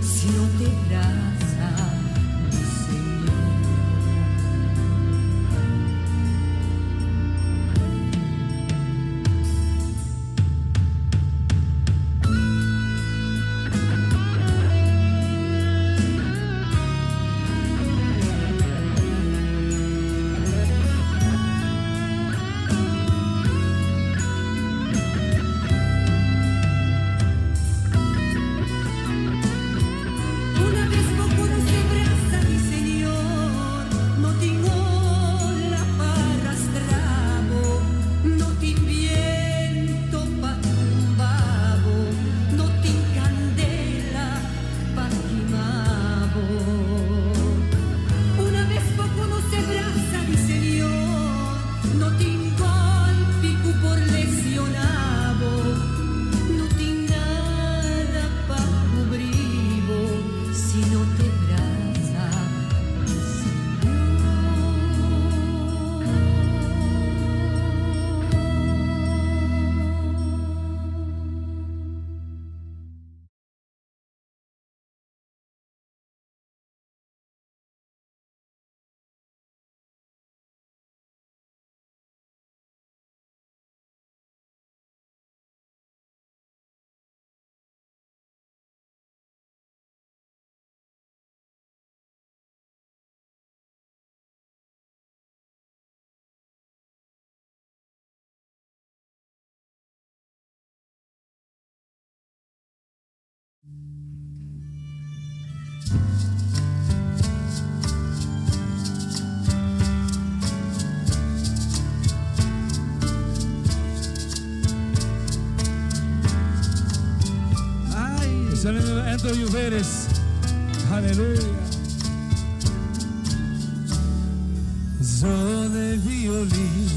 Si no te Entro y veres, aleluya. Zo de violín,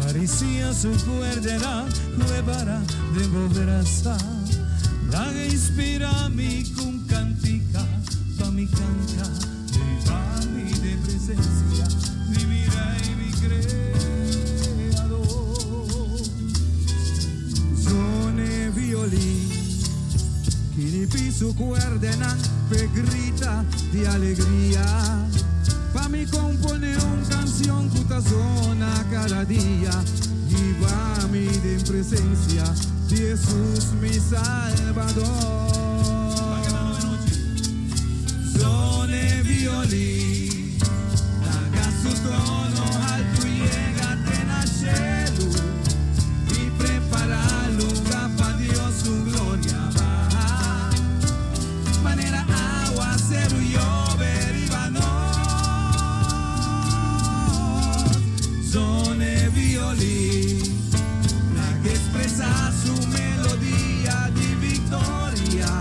caricia su cuerda, juevará de volverasa. La que inspira mi con cantica, pa mi canta, viva mi de presencia, vivirá y mi creador. Zone violín. Kinipi su cuerda pe grita de alegría. Pa' mi compone una canción que zona cada día. Y va mi de presencia, Jesús mi Salvador. Zone violín, haga su tono alto y llegate en el cielo. Y prepara lugar para Dios su gloria. Manera agua, cero y llover y vano. Zone violín, la que expresa su melodía de victoria.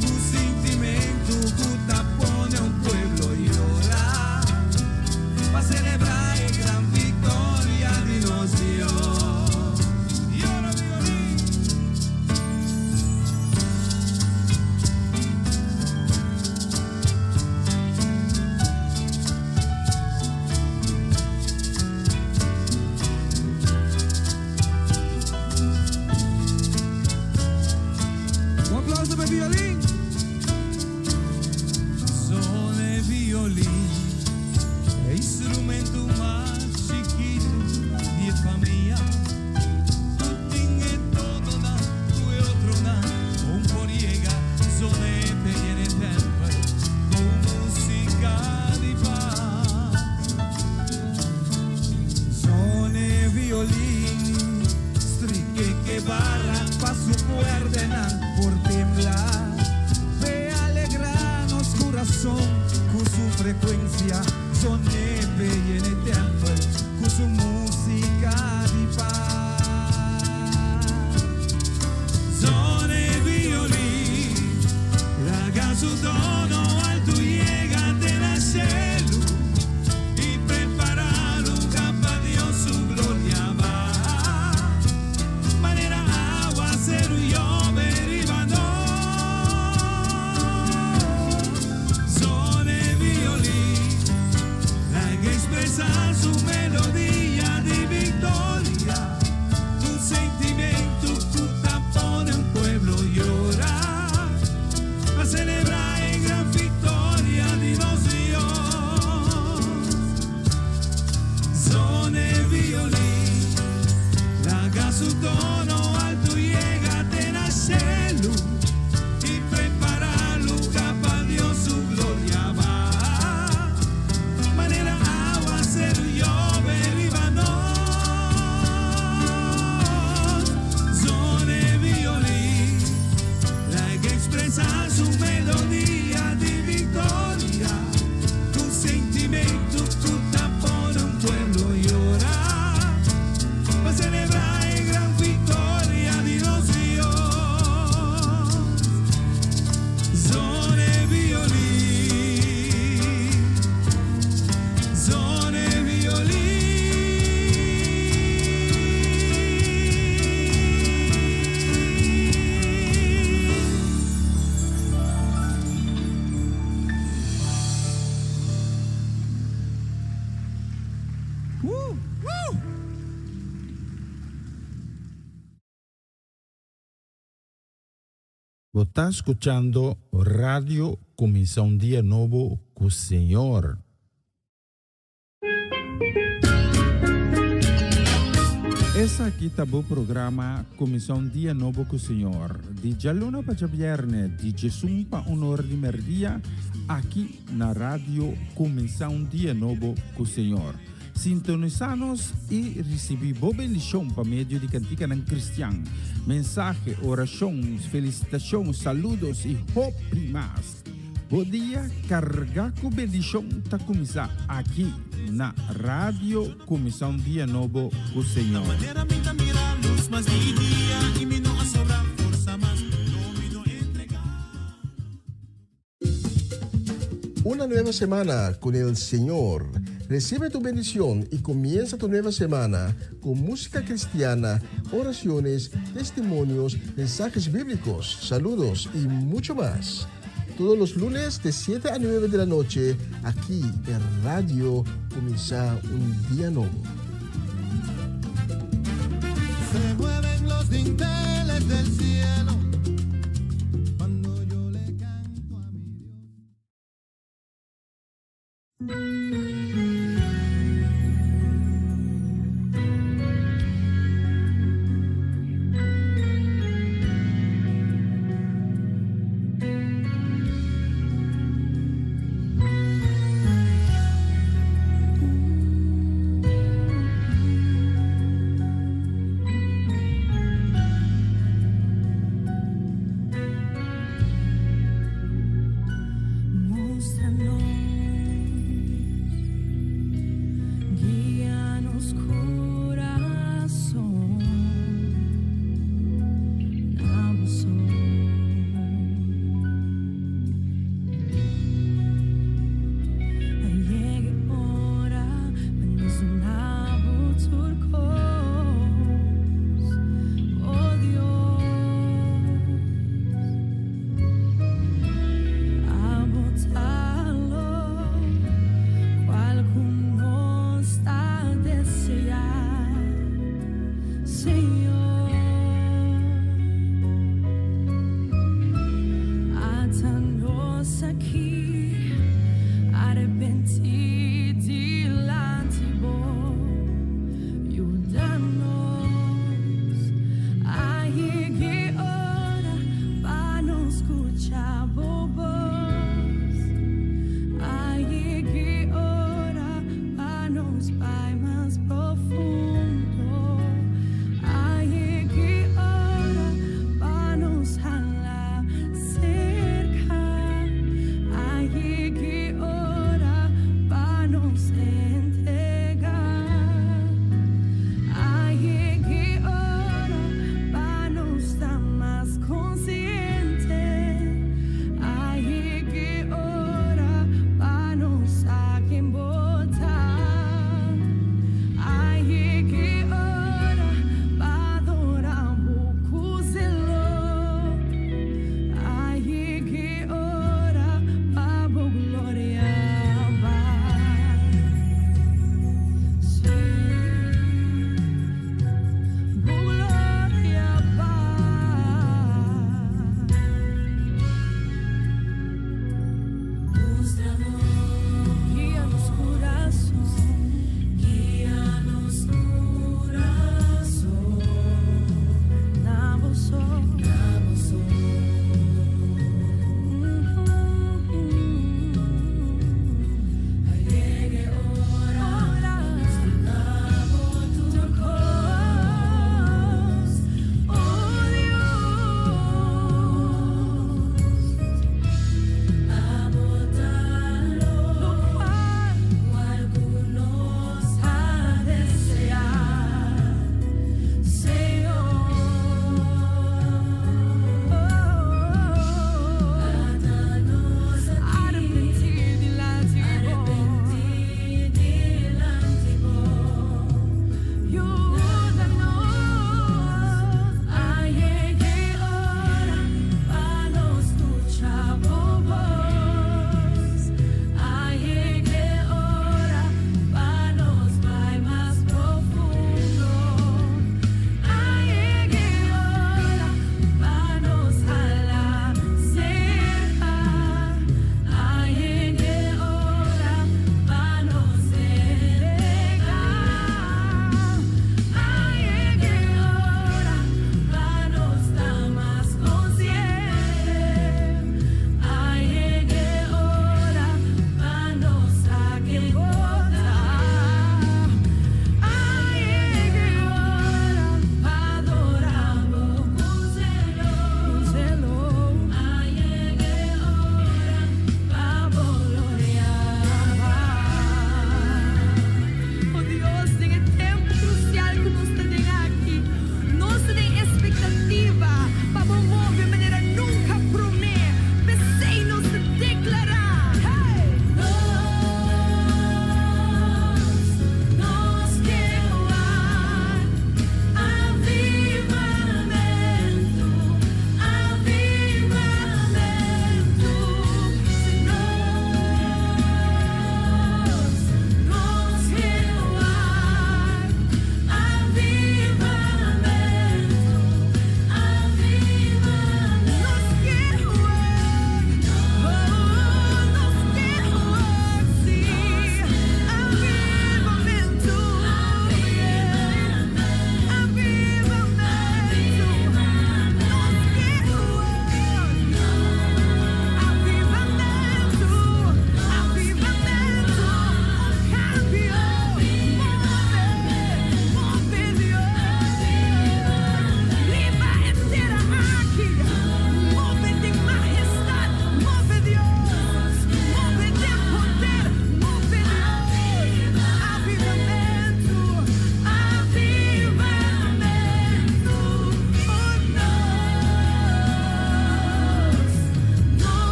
Tu sentimento que te pone un pueblo y llora. Pa' celebrar la gran victoria de nos Dios. Y ahora violín. Violín, zone violín, instrumento más chiquito de familia. Tu tiene todo da, tu otro da, un poriega, zone te viene tempo, tu música de paz. Zone violín, strique que barra pa' su cuerda por temblar, ve alegrarnos corazón con su frecuencia, son neve y en el templo con su música de paz. Zone violín, haga su tono alto y llegate en el cielo y prepara lugar para Dios su gloria va. Manera agua, cero y llover. Expresar su melodía de victoria, tu sentimiento que te pone un pueblo llorar, a celebrar en gran victoria de los Dios. Zone violín, haga su tono alto y llegate en el cielo y prepara lugar para Dios su gloria va. Manera cero llover y vano. Zone violín, la que expresa su melodía de victoria, tu sentimento que te pone un pueblo llorar, para celebrar en gran victoria de los Dios. Zone violín, zone Você está escuchando Radio Começar um Dia Novo com o Senhor. Esse aqui está o programa Começar um Dia Novo com o Senhor. De Jaluna para Viernes, de Jesus para honor de merdia, aqui na Rádio Começar um Dia Novo com o Senhor. Sintonizanos e recebi boa bendição por meio de cantiga ng Cristian. Mensaje, oração, felicitação, saludos e hope más. Bom dia, carga com bendição tá começar aqui na Rádio Comissão Dia Novo com o Senhor. Una nueva semana con el Señor. Recibe tu bendición y comienza tu nueva semana con música cristiana, oraciones, testimonios, mensajes bíblicos, saludos y mucho más. Todos los lunes de 7 a 9 de la noche, aquí en Radio Comienza un Día Nuevo. Se mueven los dinteles del cielo cuando yo le canto a mi Dios.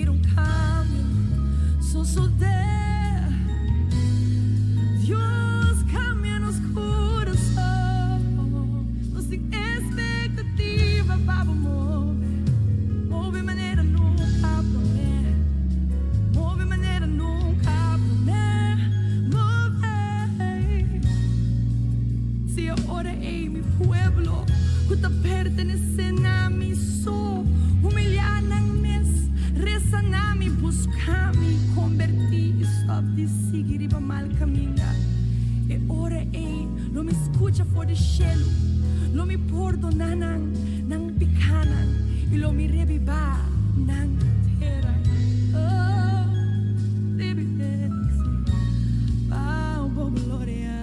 sentir un cambio. Suceder. Dios cambia nos coração. Não sem expectativa para mover maneira nunca prometer. Mover maneira nunca prometer. Mover. Se ahora é mi pueblo, que te pertenece a mi so, humilhar na mes, reza na mi, buscar mi, convertir, stop de seguir e para mal caminhar. E ora lo me escucha for de cielo, lo me perdona nang picanan, e lo me reviva nang terra. Oh, revives, oh, gloria.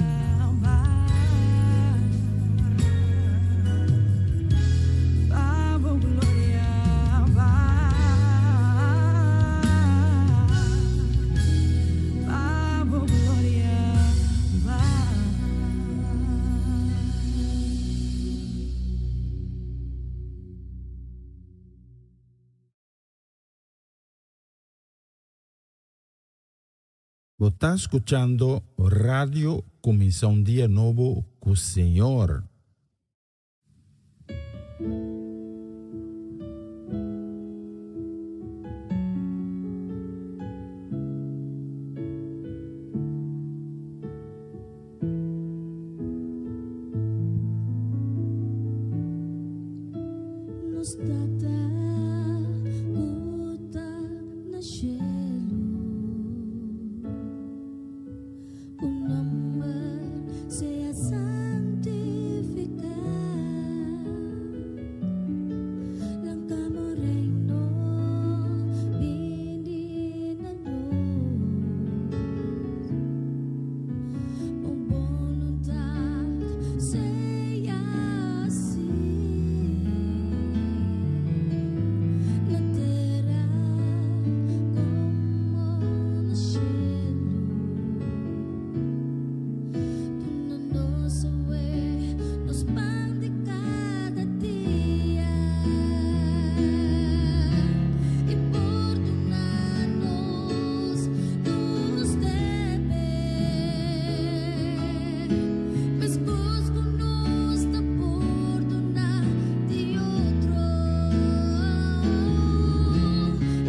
Você está escuchando Radio Comienza un Día Nuevo con el Señor. Nos data gota na cielo, un nombre sea santificado, langkamo reino pininanos, o voluntad sea así. La terra como no cielo, tu no nos ve, nos pan de cada día, y perdonarnos nos debe, pues busco-nos da perdonar de outro,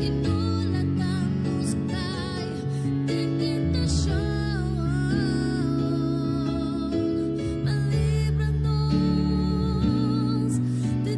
e não latamos cai de tentação, mas livra-nos de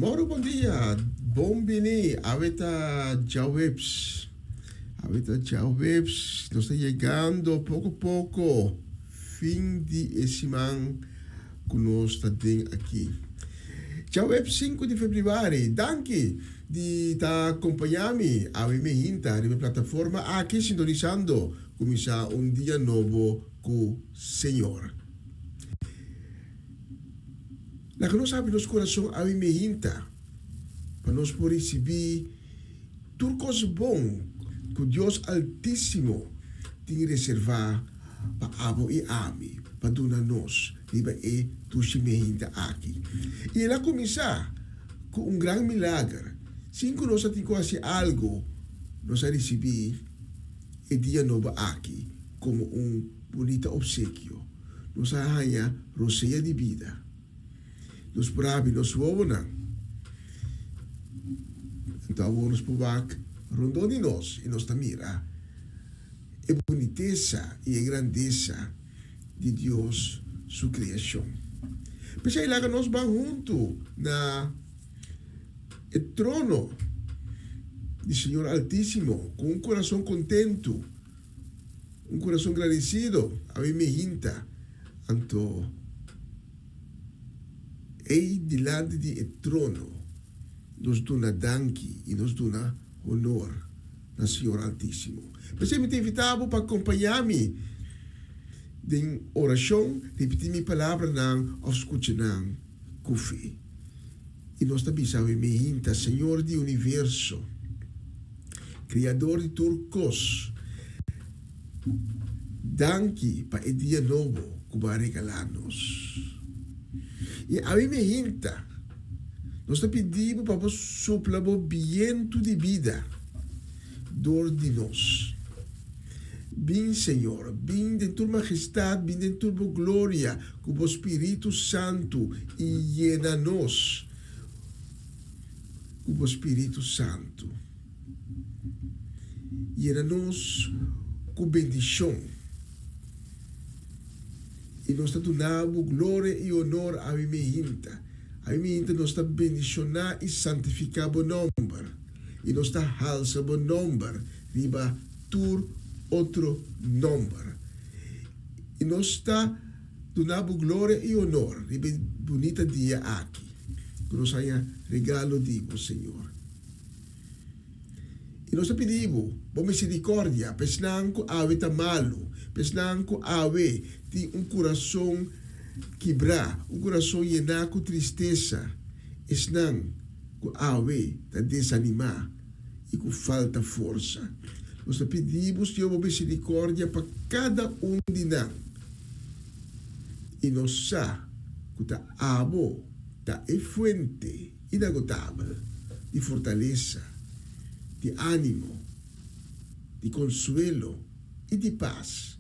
Moro, bom dia. Bom bini. Aweta Jawebs. Aweta Jawebs. Nos está llegando poco a poco. Fin de semana que nós está aqui. Jawebs 5 de fevereiro. Danke de estar acompanhando a minha hinta na plataforma aqui sintonizando. Começar dia novo com o Senhor. Na que nós abrimos nosso coração a minha hinta para nós poder receber tudo coisa bom que Deus Altíssimo tem reservar para abo e ami, para donar nós, riba e tudo minha hinta aqui. E ela começar com grande milagre. Se nós temos quase algo, nós receber e dia novo aqui como bonito obsequio. Nós arranha roceia de vida. Nos prabi, nos wonan. Então, vamos para rondon de nós e nos mira a boniteza e a grandeza de Deus, sua criação. Mas aí lá nós vamos junto na trono do Senhor Altíssimo, com coração contento, coração agradecido, a mim me hinta, anto e dilante do trono nos dona danki e nos dona honor na Senhor Altíssimo. Mas eu me invitava para acompanhar-me em oração, repetir minha palavra não, ou escutar não, com fé. E nós também sabemos, me hinta, Senhor do Universo, Criador de turcos, danki para o dia novo que vai regalar-nos. E a mim me hinta, nós pedimos para vos soplar o viento de vida dor de nós. Bem, Senhor, bem de tua majestade, bem de tua glória, com o Espírito Santo e llena-nos com o Espírito Santo. Llena-nos com bendição. E nós damos glória e honor a minha hinta. A minha hinta nós está bendicionar e santificar o nome. E nós está halsa o nome. Riba tur outro nome. E nós está dando glória e honor. Riba bonita dia aqui. Que nós haya regalo de Senhor. E nós pedimos, boa misericórdia, pesnang ko awe tamalo, pesnang ko awe, ti coração quebrar, coração llenar com tristeza, esnang ko awe, ta desanimar, e com falta força. Nós pedimos, Deus, boa misericórdia para cada de nós. E nós sa, que ta abo, ta é fuente inagotável de fortaleza, de ánimo, de consuelo e de paz,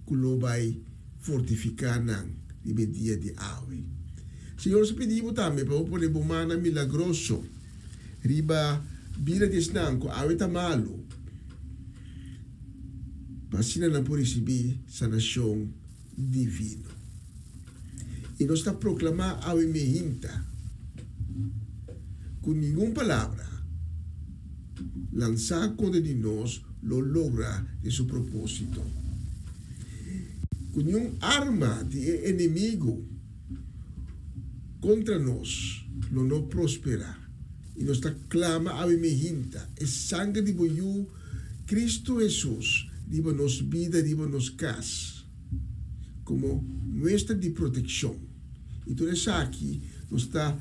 que lo vai fortificar no dia de hoje. Senhor, nós pedimos também para poder bomana milagroso, riba bira de snanco, awe tamalo, para sina na por receber sanação divino. E nós está proclamar awe mehinta, com nenhuma palavra, lanzar contra de nós lo logra de su propósito. Con nenhuma arma de inimigo contra nós lo não prospera. E nós clama a mehinta, é sangue de boiú, Cristo Jesus, diba nos vida, diba nos cas, como muestra de proteção. E tudo isso aqui nós está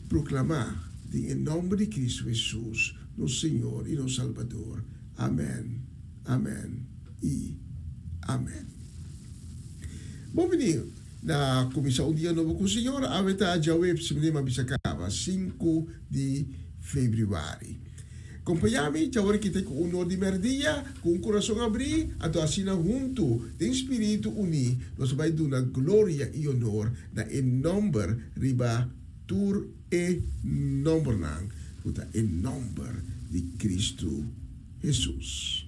proclamar em nome de Cristo Jesus, nosso Senhor e nosso Salvador. Amém, amém e amém. Bom, menino, na comissão dia novo com o Senhor, a veta Jaweb se me bisacaba, 5 de fevereiro. Acompanhame, agora que tem o honor de merdia, com o coração abrir, ato assina junto, tem espírito unido, nós vai dar glória e honor na em nome riba tur e nome nang, puta em nome de Cristo Jesus.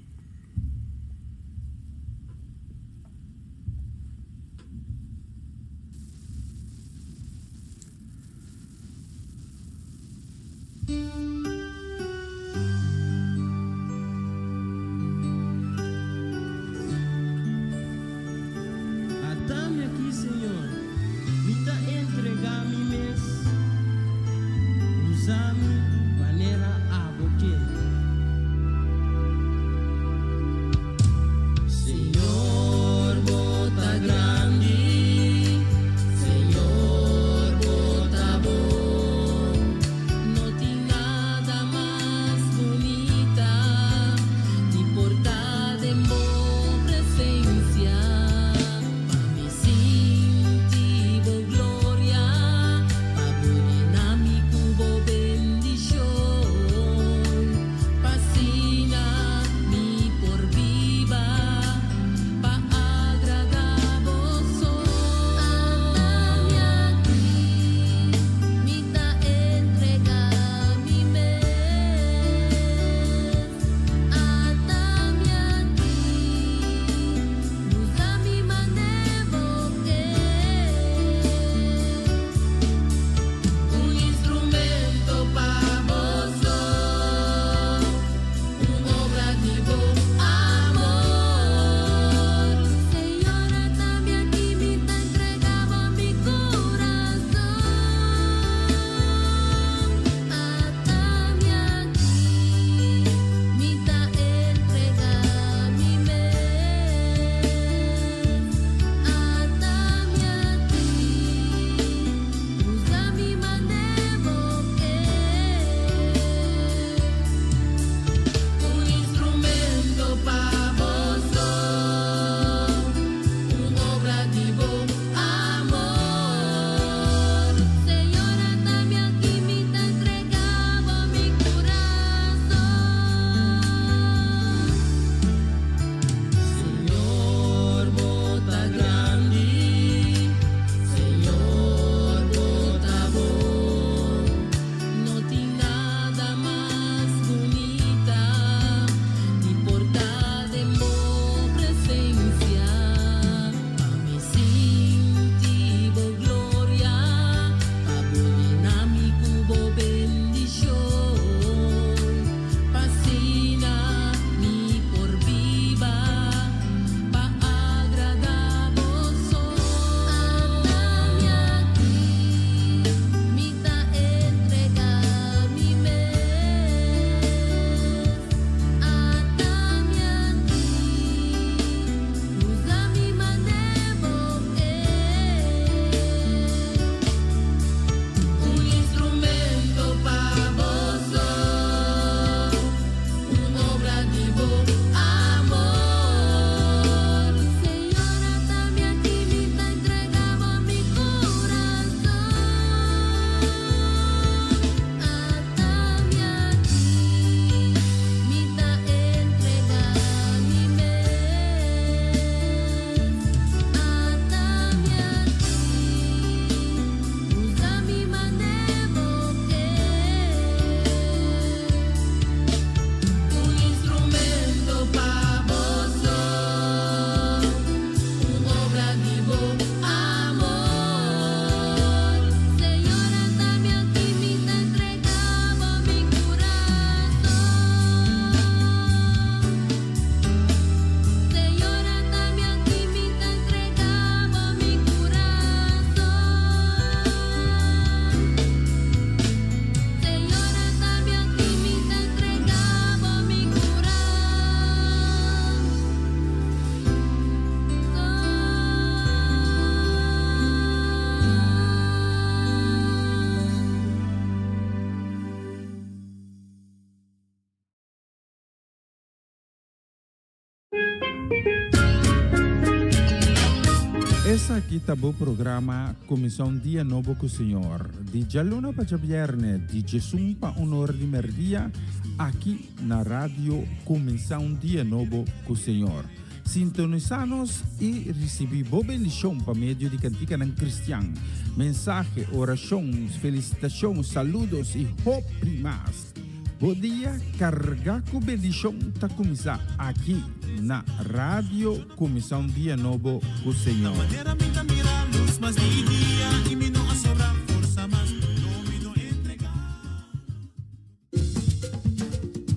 Essa aqui tá o programa Comissão Dia Novo com o Senhor. De Jalona para Viernes, de Jesus para Honor de Merdia, aqui na rádio Comissão Dia Novo com o Senhor. Sintonizanos e recebi boa bendição para meio de cantiga ng Cristian. Mensagem, orações, felicitações, saludos e hoprimas. Bom dia, carga com bendição tá começar aqui na rádio Comissão Dia Novo com o Senhor.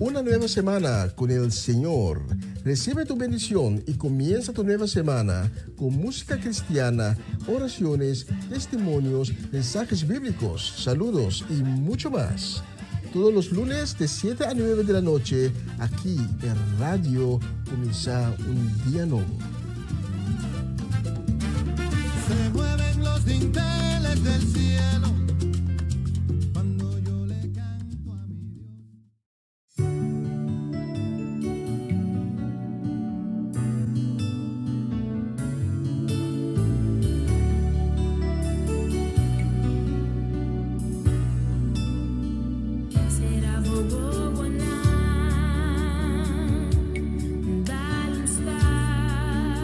Una nueva semana con el Señor. Recibe tu bendición y comienza tu nueva semana con música cristiana, oraciones, testimonios, mensajes bíblicos, saludos y mucho más. Todos los lunes de 7 a 9 de la noche, aquí en Radio Comienza un Día Nuevo. Se mueven los dinteles del cielo cuando yo le canto a mi Dios. Será bobo na dalim star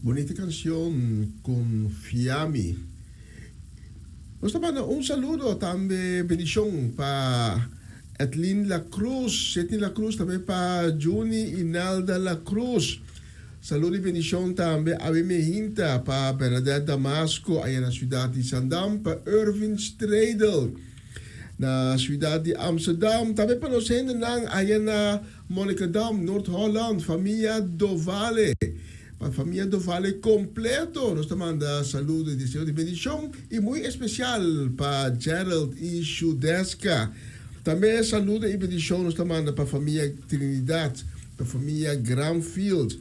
Bonita canción con Fiammi. Nos manda un saludo también, bendición para Etlin La Cruz, también para Juni Inalda La Cruz. Saludo y bendición también a mi hinta para Bernadette Damasco, allá en la ciudad de Zandam, para Irvin Stradel, na ciudad de Amsterdam. También para los gente allá en Monnikendam, Noord-Holland, familia Dovale. Para familia Dovale completo, nos manda saludos y deseos de bendición y muy especial para Gerald y Shudeska. También saludos y bendición nos manda para familia Trinidad, para familia Granfield.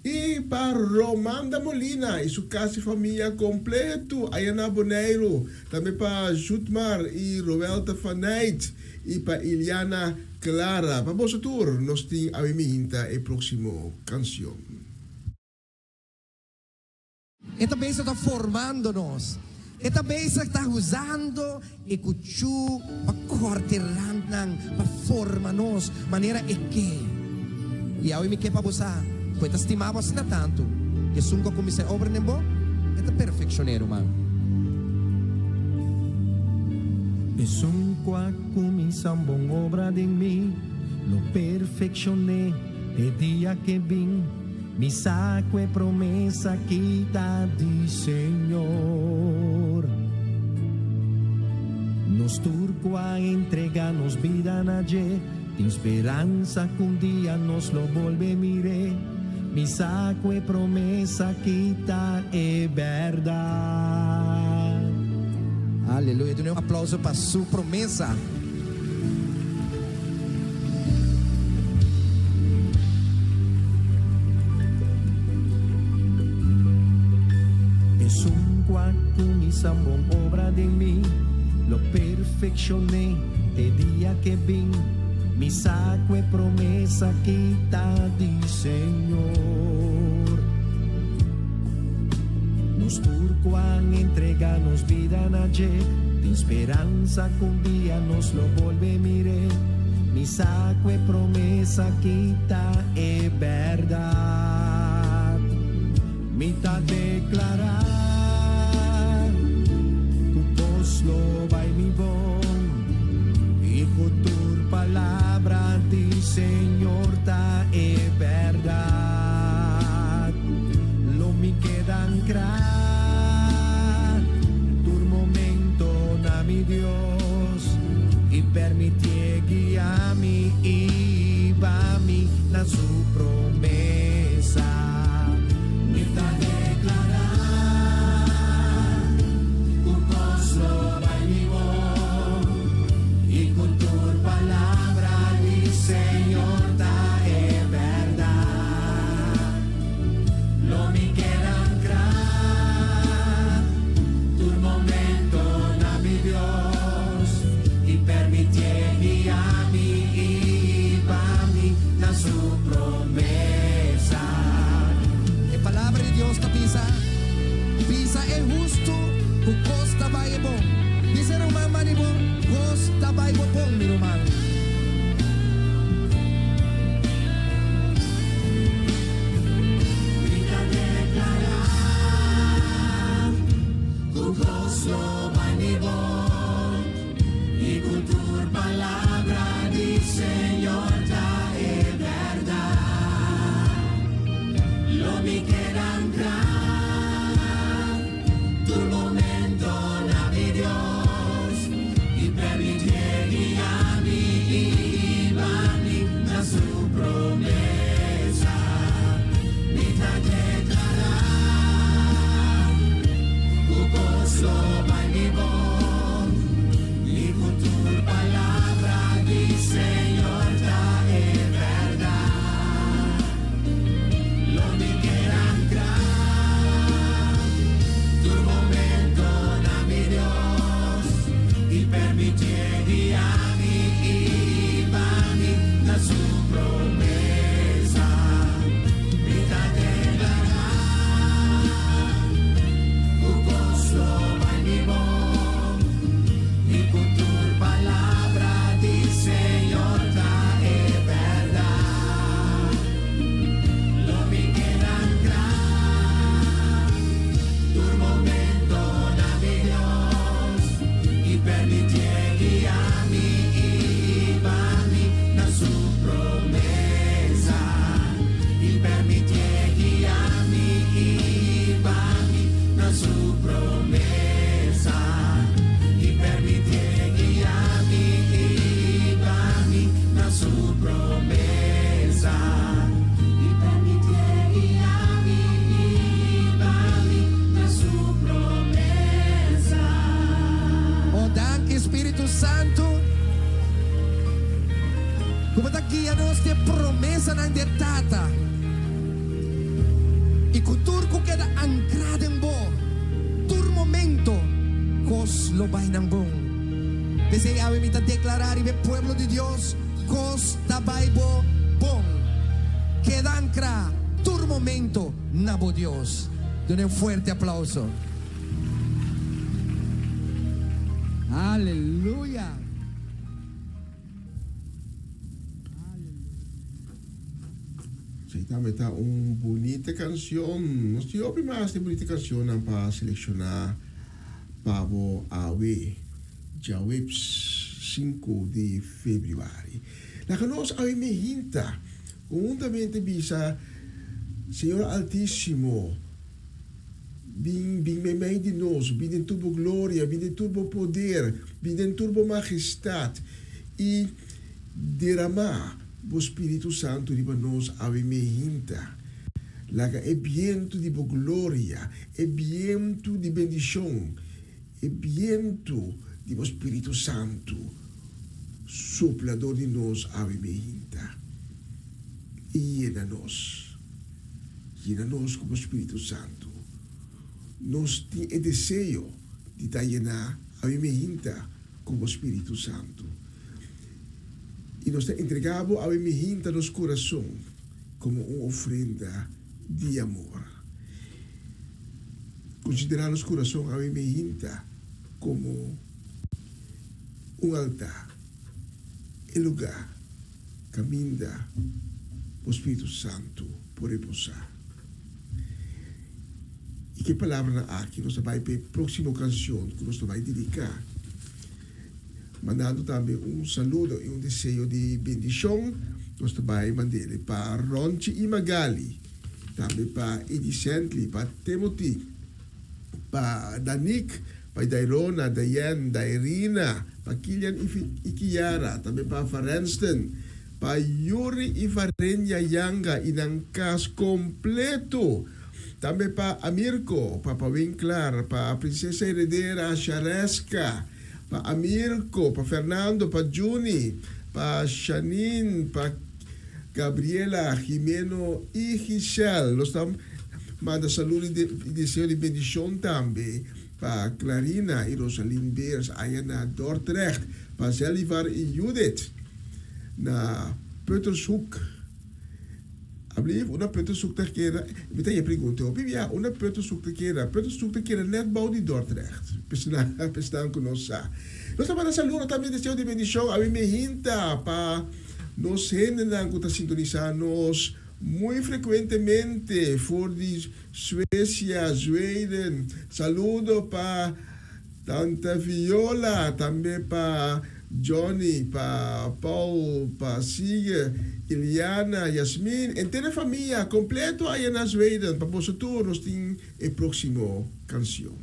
Y para Romanda Molina y su casi familia completo, Ayana Boneiro. También para Jutmar y Roberta Fanait. Y para Iliana Clara. Para vosotros, nos tiene a mi hinta el próximo canción. Esta bênção está formando-nos. Esta bênção está usando e cuchu para cortar, para formar-nos, maneira é que. E aí me quer para você. Coita estimava assim tanto. Que sunca comecei a obra nem bom. Esta perfeccioneiro, mano. E sunca começa uma obra em mim. Lo perfeccionei. E dia que vim. Mi saco e promessa que dá de Senhor. Nos turco a entregar-nos vida na G. Tem esperança que dia nos lo volve mire. Mi saco e promessa que dá é verdade. Aleluia. Dê um aplauso para sua promessa. Começa uma obra de mim, lo perfeccionei, e dia que vim, mi saco e promessa que tá de Senhor. Nos turco a entregar-nos vida na gente, de esperança que dia nos lo volve mire, mi saco e promessa que tá é verdade. Me tá declarar lo vai mi bom e cultur palavra de Senhor ta é verdade. Lo me quedan crar tur momento na mi Dios e permitir guiar-me e va-me na sua promessa. Me tá Pisa é justo, o costa vai é bom. Dizer o mamãe é bom, costa vai é bom, meu irmão. Vida declarar, o costa vai é bom. E cultura, palavra de Senhor, já é verdade. Lo me quedan claro. Espírito Santo. Como está guiando-nos de promessa na detata. E que turco queda ancrado em bom. Tur momento, cos lo vai nang bom. Deseja me declarar e pueblo de Deus, cos da baibo bom. Queda ancra, tur momento, nabo Deus. Dê um forte aplauso. Aleluia. Então, está uma bonita canção. Nós temos mais de bonita canção para selecionar para o Awe, dia 5 de fevereiro. La que nós Awe me hinta, juntamente bisa, Senhor Altíssimo, bem meio de nós, bem em turbo glória, bem em turbo poder, bem em turbo majestade, e derramar o Espírito Santo de nós a me hinta. Laga é viento de glória, é viento de bendição, é viento de o Espírito Santo, soplador de nós a me hinta. E llena-nos como Espírito Santo. Nós temos o desejo de estar llenar a me hinta como Espírito Santo. E nós entregamos a me hinta nos coração como uma ofrenda de amor. Considerar os corações a me hinta como um altar, o lugar, caminho o Espírito Santo por repousar. E que palavra aqui nós vamos para a próxima canção que nós vamos dedicar. Mandando também um saludo e um desejo de bendição. Nós vamos mandar para Ronchi e Magali, também para Edicentli, para Timothy, para Danik, para Dairona, Dayan, Dairina, para Kilian e Kiara, também para Farenston, para Yuri e Farenya Yanga, inangkas completo. Também para Amirko, para Winklar, para a Princesa Heredera Shareska, para Amirko, para Fernando, para Juni, para Shanin, para Gabriela, Jimeno e Giselle. Nós estamos mandando saúde e desejo de bendição também para Clarina e Rosalind Beers, aí na Dordrecht, para Zelivar e Judith, na Peutershoek. Alsjeblieft, una Peutershoek te keren. Meteen je pergunta, ja, una Peutershoek te keren. Peutershoek te keren net bouw die Dordrecht. Pestaan conosca. Nós estamos saludo também desejo de bendição. A mim me hinta para nos generar que sintonizarnos muy frecuentemente por de Suecia, Sweden. Saludo para Tanta Viola, também para Johnny, para Paul, para Sige, Iliana, Yasmin, entera família, completo aí na Sweden. Para você todos, nós temos a próxima canção.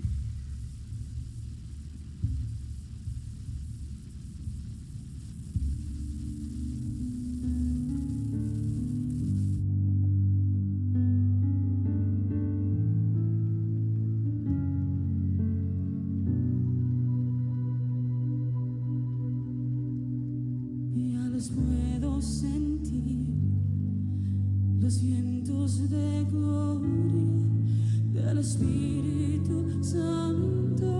Puedo sentir los vientos de gloria del Espíritu Santo.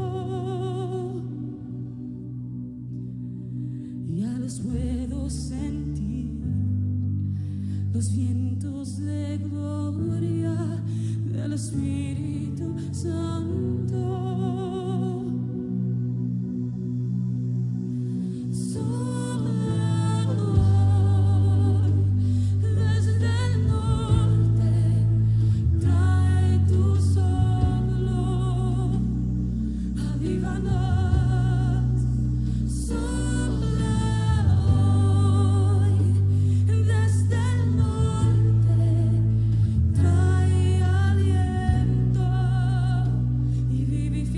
Ya los puedo sentir los vientos de gloria del Espíritu Santo. Vivifica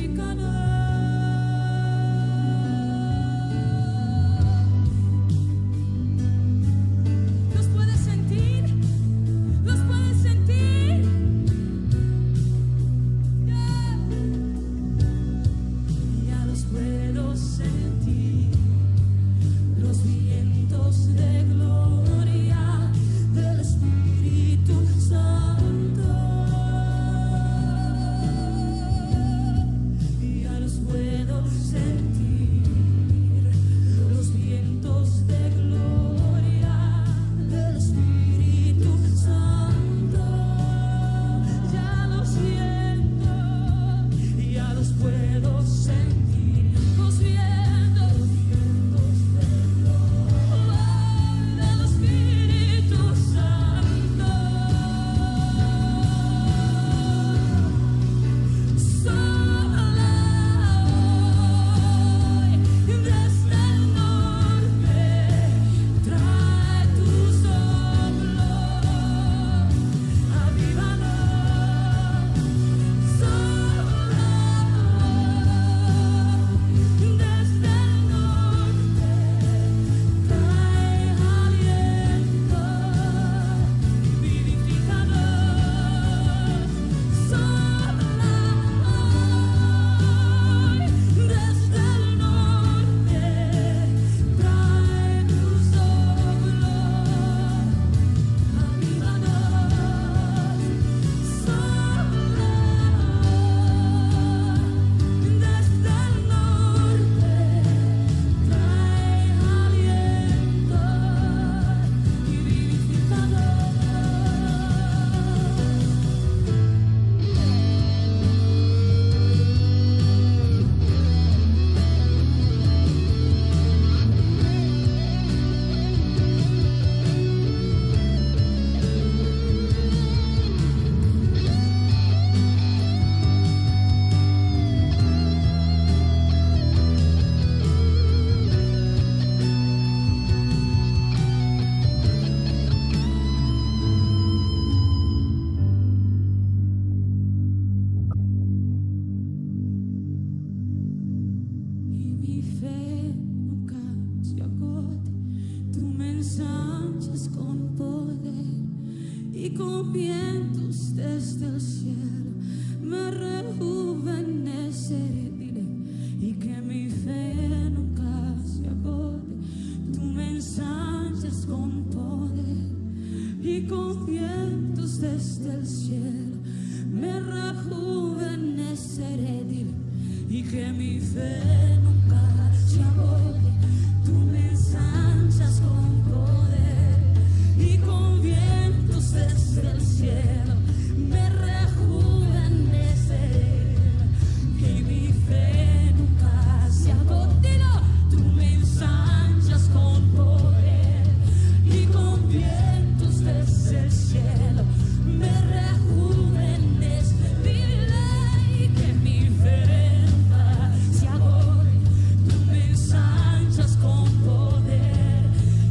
ensanchas con poder y con vientos desde el cielo me rejuveneceré, dile, y que mi fe nunca se agote. Tú me ensanchas con poder y con vientos desde el cielo me rejuveneceré, dile, y que mi fe nunca se agote. Tú me ensanchas con poder y con vientos desde el cielo me rejuveneceré, que mi fe nunca se agote. Tú me ensanchas con poder y con vientos desde el cielo me rejuveneceré, y que mi fe nunca se agote. Tú me ensanchas con poder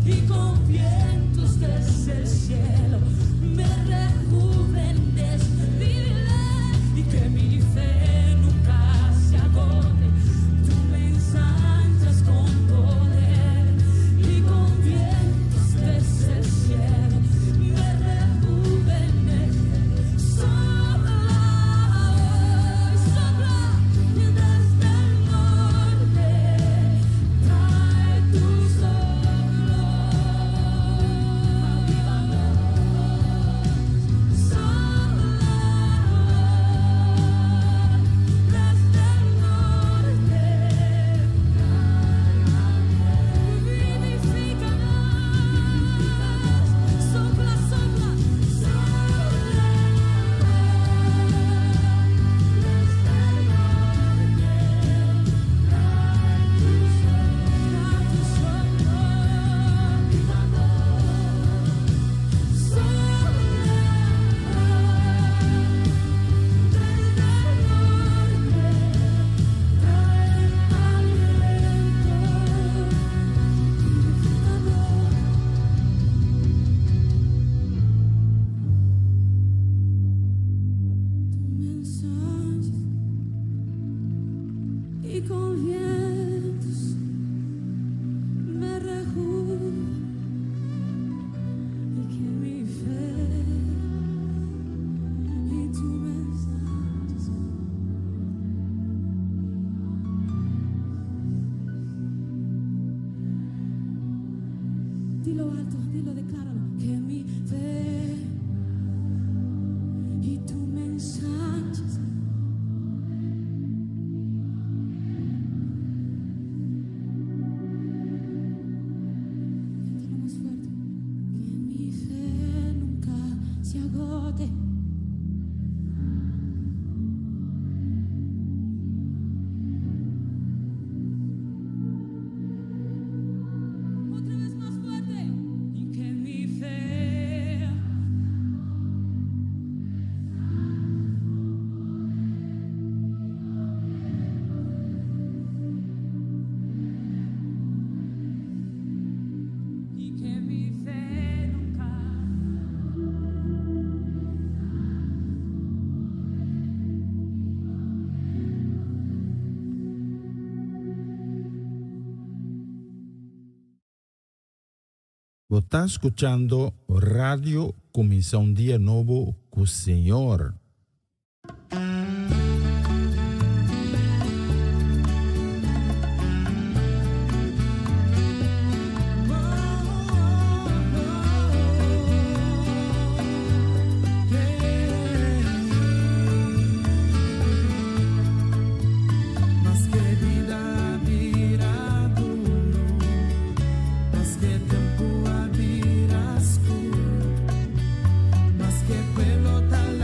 y con vientos desde el cielo me rejuveneceré, y que mi fe nunca se agote. Tú me ensanchas con poder y con vientos desde el cielo me rejuveneceré. Sopla hoy, sopla desde el norte, trae tu soplo, avívanos. Sopla desde el norte, vivifícanos. Sopla, sopla, y con vientos me rejuveneceré, y que mi fe y tú me ensanchas. Dilo alto, dilo, decláralo, que mi fe y tú me ensanchas. Cántalo más fuerte. Que mi fe nunca se agote. Otra vez más fuerte. Y que mi fe y que mi fe nunca. Você está escuchando Radio Começa um Dia Novo com o Senhor. Mas que vida virá duro, mas que tempo abrirá escuro, mas que pueblo tal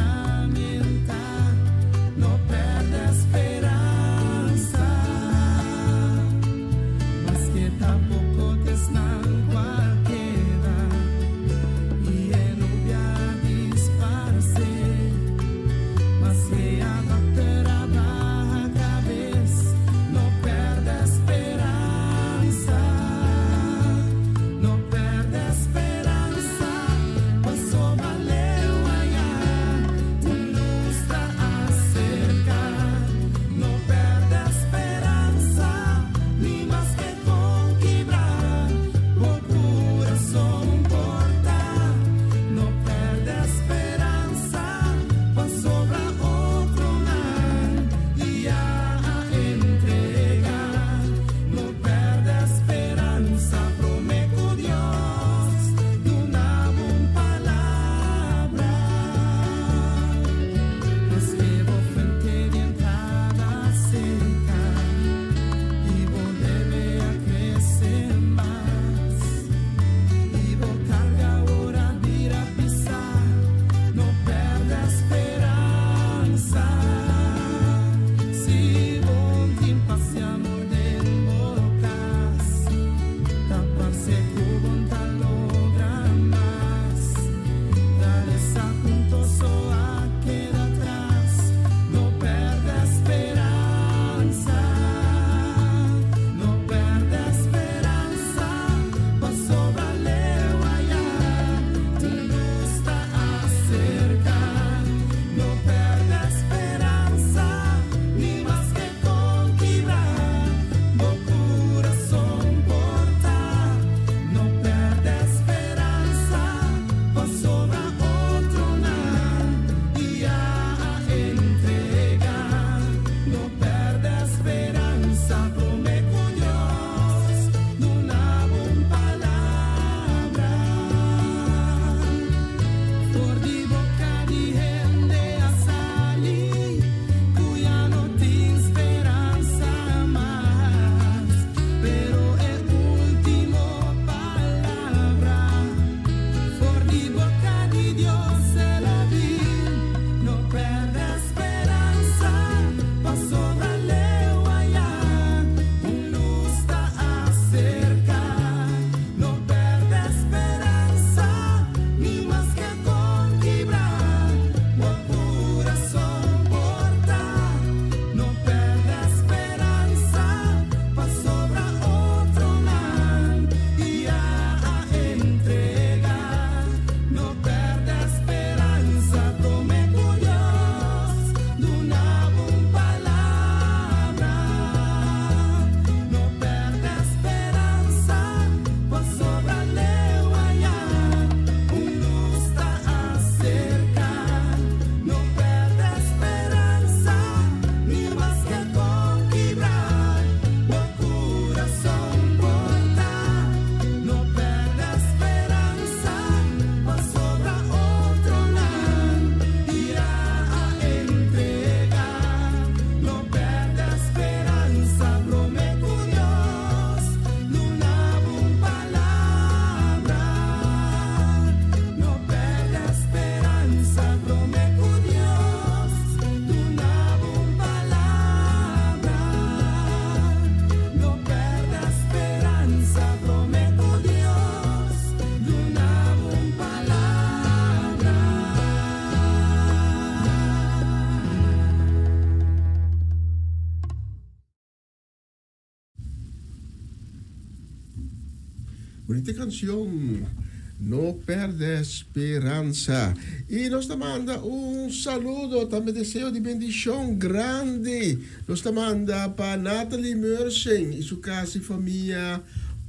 bonita canción, No Perde Esperanza. Y nos manda un saludo, también deseo de bendición grande. Nos manda para Natalie Mersen y su casa y familia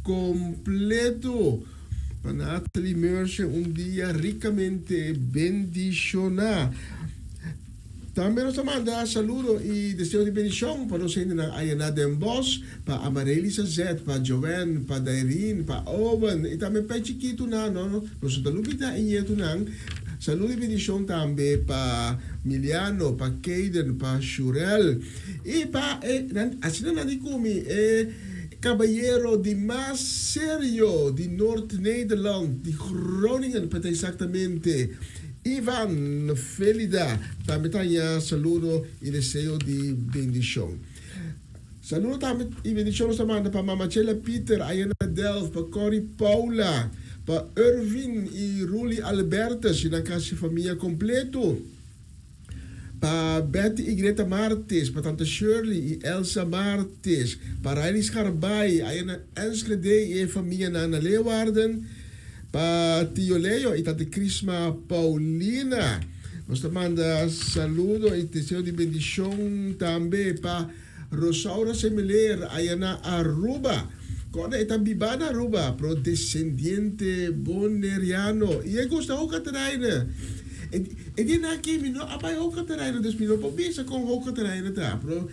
completo. Para Natalie Mersen, un día ricamente bendicionado. También nos manda saludo y deseo de bendición para los en Ayana Den Bosch, para Amarelisa Z, para Joanne, para Dairin, para Owen, y también para Chiquito, no, nosotros lupita en Yetunang. Saludo y bendición también para Miliano, para Kaden, para Shurel, y para, así no nadie caballero de más serio de Noord-Nederland, de Groningen, para exactamente. Ivan Felida, también tenía saludo y deseo de bendición. Saludo también y bendición nos manda para Mamachela Peter, Ayana Delf, para Cory Paula, para Irvin y Ruli Albertus, y la casa familia completo. Para Betty y Greta Martes, para Tante Shirley y Elsa Martes, para Iris Garbay, Ayana Enschede y familia Nana Leeuwarden. Para Tio Leo y Tante Crisma Paulina, nos manda saludo y deseo de bendición también para Rosaura Semeler, Ayana Aruba, con esta Bibana Aruba, pro descendiente boneriano, y gusta o Catarina. E die na kimi no abai o Catarina, dus mi no pobisa con o Catarina ta, pro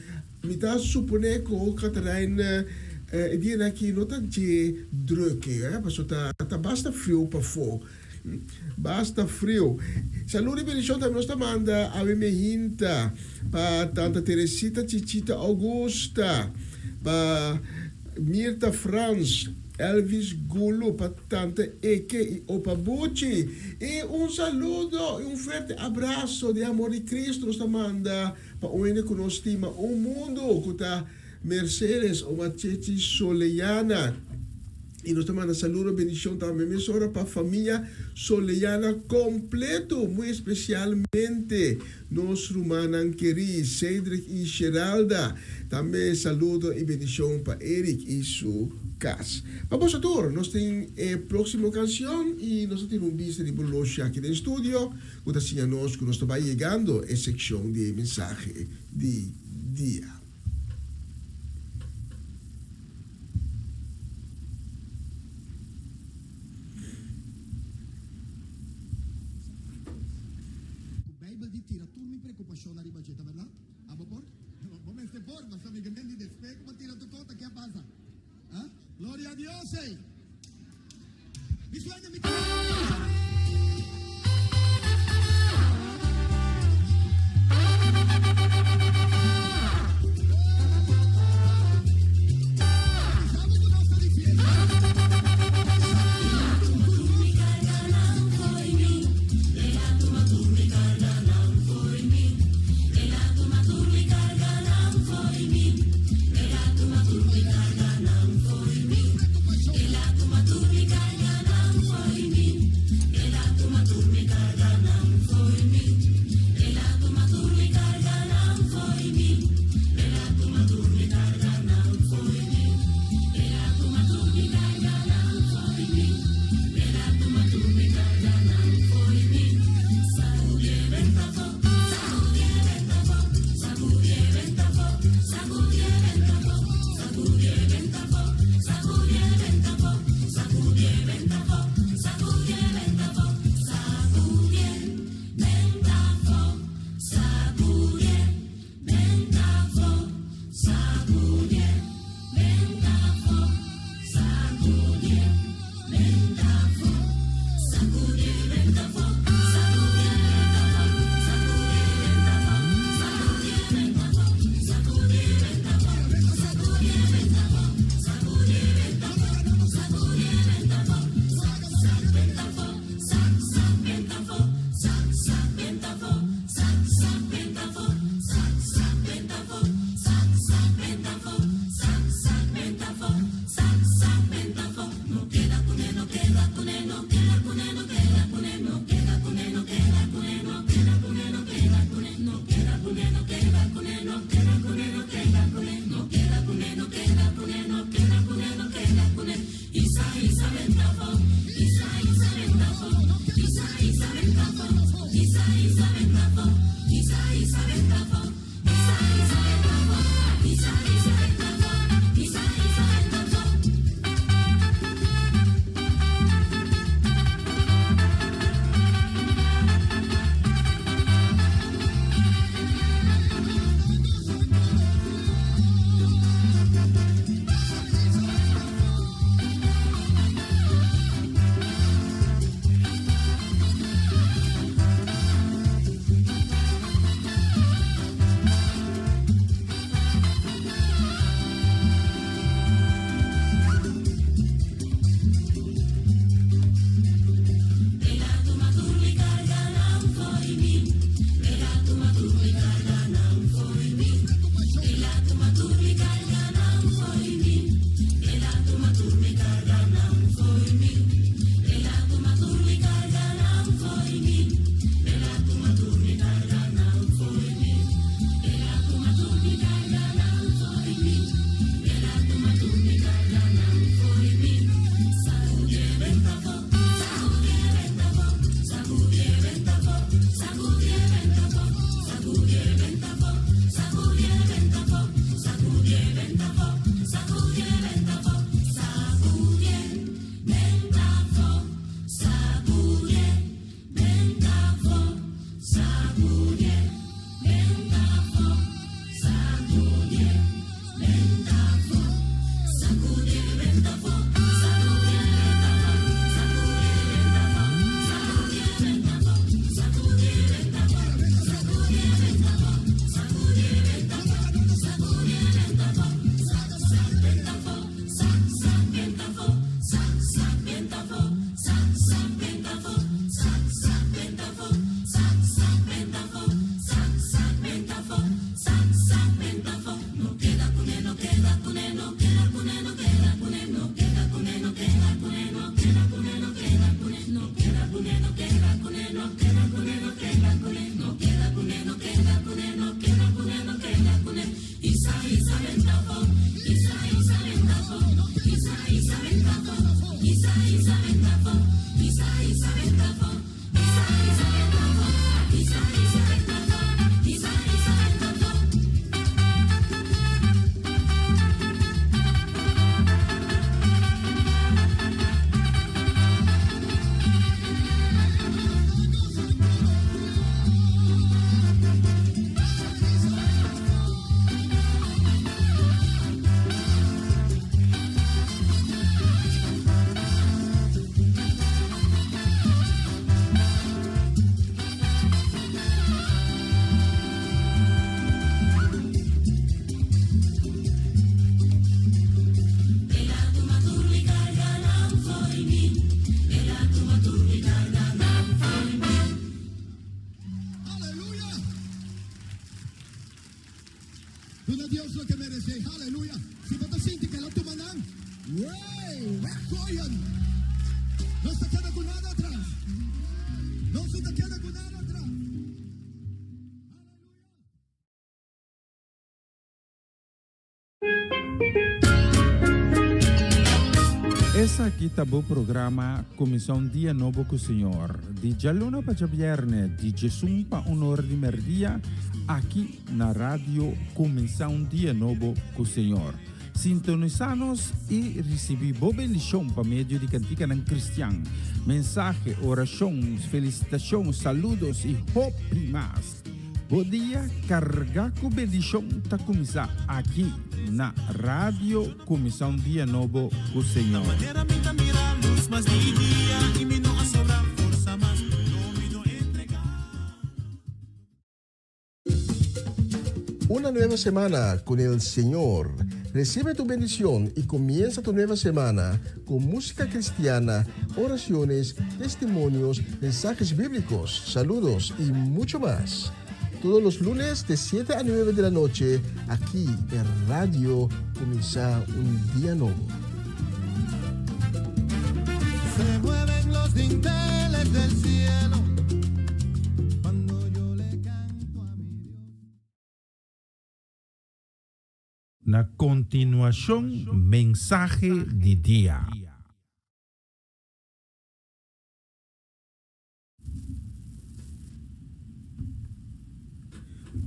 mi ta suppone ko Catarina. Die na aqui não tá de druk, mas tá basta frio para fora. Basta frio. Saludo e bendição também nos manda a Mehinta, para Tanta Teresita Chichita Augusta, para Mirta Franz, Elvis Gulo, para Tanta Eke e Opa Bucci. E saludo e forte abraço de amor de Cristo nos manda para o que nos estima o mundo que está Mercedes o Machechi Soleyana. Y nos manda saludo, bendición también para familia Soleyana completo, muy especialmente nos rumanan queri, Cedric y Geralda. También saludo y bendición para Eric y su casa. Vamos a tour, nos tenemos próxima canción y nos tenemos un visto de Bolosha aquí en el estudio. Cuando así nos va llegando a sección de mensaje de día. Gloria a Dios. Mi sueño, mi Aleluya. Tú a Dios lo que merece. Aleluya. Si vos te sientes que lo toman, wey, recoyan. No se queda con nada atrás. No se te queda con nada atrás. Essa aqui tá o programa Comissão Dia Novo com o Senhor. De Jalona para Viernes, de Jesus para Honor de Merdia, aqui na rádio Comissão Dia Novo com o Senhor. Sintonizanos e recebi boa bendição para meio de cantiga ng Cristian. Mensagem, orações, felicitações, saludos e hope mais. Bom dia, carga com bendição tá começar aqui na rádio Comissão Dia Novo com o Senhor. Una nueva semana con el Señor. Recibe tu bendición y comienza tu nueva semana con música cristiana, oraciones, testimonios, mensajes bíblicos, saludos y mucho más. Todos los lunes de 7 a 9 de la noche, aquí en Radio Comienza un Día Nuevo. Se mueven los dinteles del cielo cuando yo le canto a mi Dios. Na continuación, mensaje de día.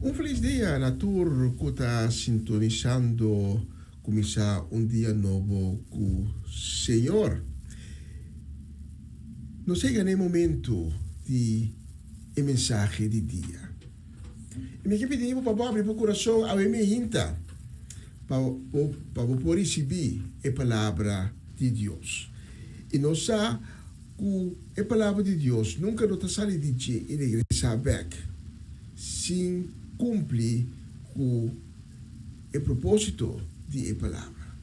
Un feliz día, Natur, que está sintonizando comienza un día nuevo con Señor. Nos llega en el momento de el mensaje de día. Y me pedimos para abrir el corazón a mi hinta para poder recibir la palabra de Dios. Y nos sa que la palabra de Dios nunca nos sale de allí y regresa back sin cumplir con el propósito de la palabra.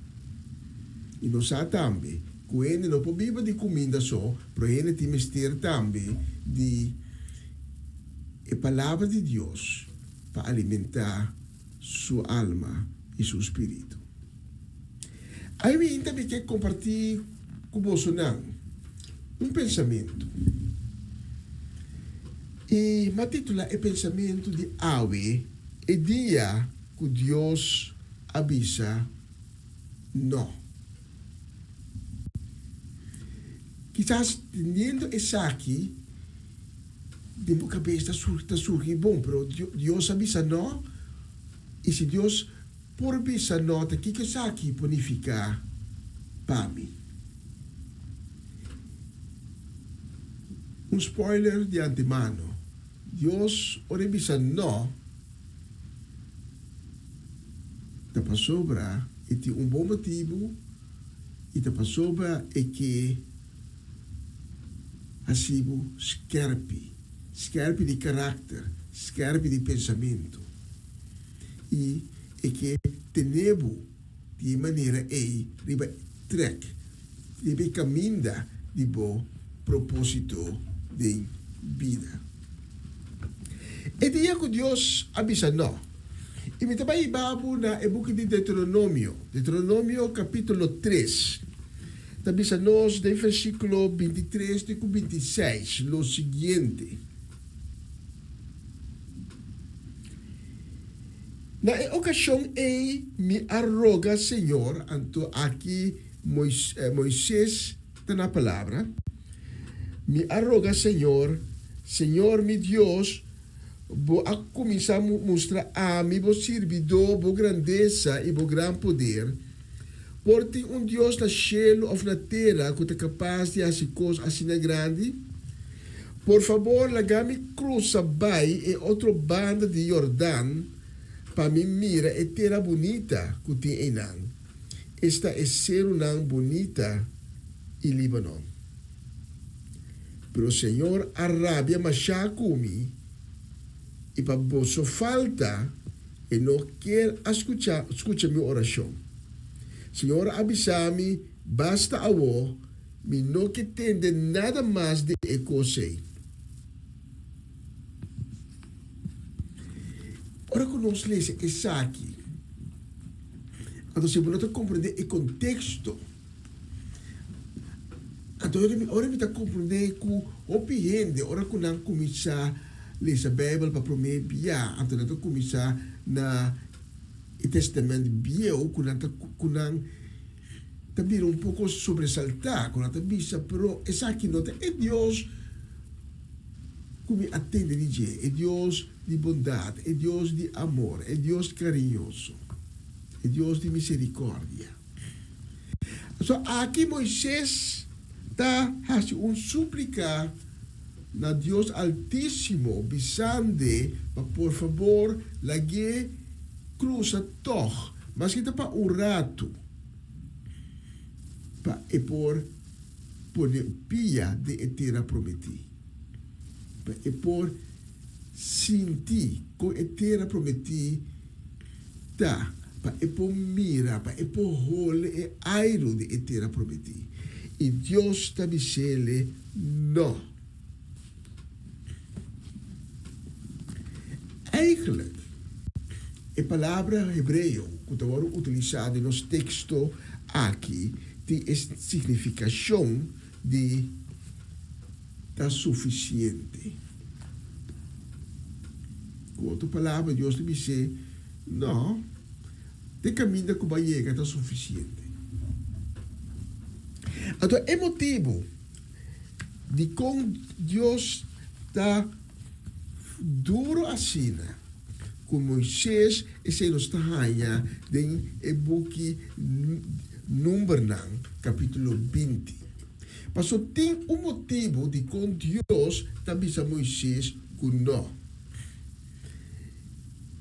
E nós também, com ele não podemos de comida só, para ele temos que ter também de a palavra de Deus para alimentar sua alma e seu espírito. Aí eu também quero compartilhar com você um pensamento. E me titula o pensamento de Ave, é dia que Deus avisa não. Quizás teniendo esa aquí, de mi cabeza está surgiendo, bom, pero Dios avisa no, y si Dios por avisa no, te que esa aquí bonifica para mí. Un spoiler de antemano, Dios ora avisa no, te pasobra, e tem um bom motivo, e te pasobra é que assim scherpe de caráter, scherpe de pensamento. E é que tenebo de maneira riba trek, riba caminda de bom propósito de vida. É dia que Deus avisa não. E me trabalhei babo na book de Deuteronômio capítulo 3. Avisa-nos del versículo 23 e 26, lo siguiente. Na ocasião me arroga, Senhor, anto aqui Moisés na palavra. Me arroga, Senhor, Senhor, meu Deus, vou começar a mostrar a mim, vou servidor, vou grandeza e vou grande poder. Porque Deus na cielo ou na terra que é capaz de fazer coisas assim grande. Por favor, lagami cruza vai e outra banda de Jordão para me mira e terra bonita que tem enan. Esta é ser uma bonita e Líbano. Pero Senhor, a rabia machá comi e para você falta e não quer escutar minha oração. Senhor, avisame, basta a wo, me não que tende nada mais de ecosei. Ora que nós lemos isso aqui, então se você não compreender o contexto, então ora me está compreender que o piende, ora que não começar a ler a Bíblia para prometer bia, então não começar na o testamento bio, que não também um pouco sobressaltar, que não também pero isso aqui não é Deus que me atende de Deus, é Deus de bondade, é Deus de amor, é Deus carinhoso, é Deus de misericórdia. Então, aqui Moisés está fazendo súplica na Deus Altíssimo, bisande, por favor, lage cruza toch, mas kita pa um rato para por pia de terra prometi. Para por sentir com a terra prometi tá, para por mira, para por role e airo de terra prometi. E Deus está dizendo não. Eigenlijk a palavra hebreu que está utilizada no texto aqui tem a significação de está suficiente. Com outra palavra, Deus te diz, não, de caminho que vai chegar está suficiente. Então, é motivo de como Deus está duro assim, com Moisés e se nos tahanha em ebuki Número capítulo 20. Mas tem motivo de com Deus também a Moisés com não.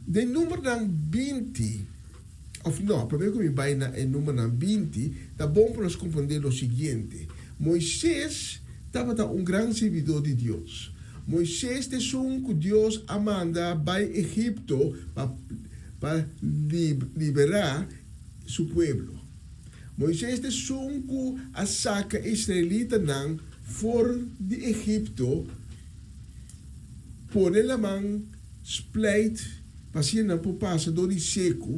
De Número 20, of não, primeiro que me vai na Número 20, tá bom para nós compreender o seguinte. Moisés estava grande servidor de Deus. Moisés te son que Deus amanda para Egipto para liberar seu povo. Moisés te son que a saca israelita nan for de Egipto, pone la mão, splijt, pasina por passa do seco,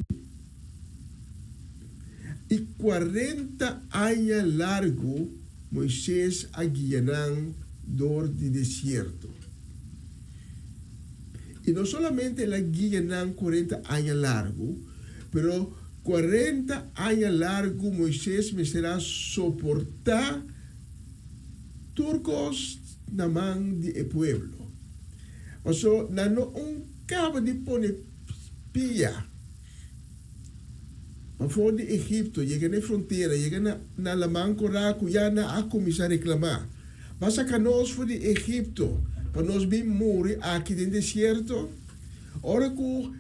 e 40 anos largo Moisés a guianan dor de deserto. E não somente la guia nan 40 anos largo, pero 40 anos largo Moisés me será soportar turcos na mão de pueblo. Então, não acaba de pôr pia. Mas fora de Egipto, chega na fronteira, chega na lamang coraco, já na a começar a reclamar. Mas a nós foi de Egipto, para nós bem morrer aqui no deserto. Ora que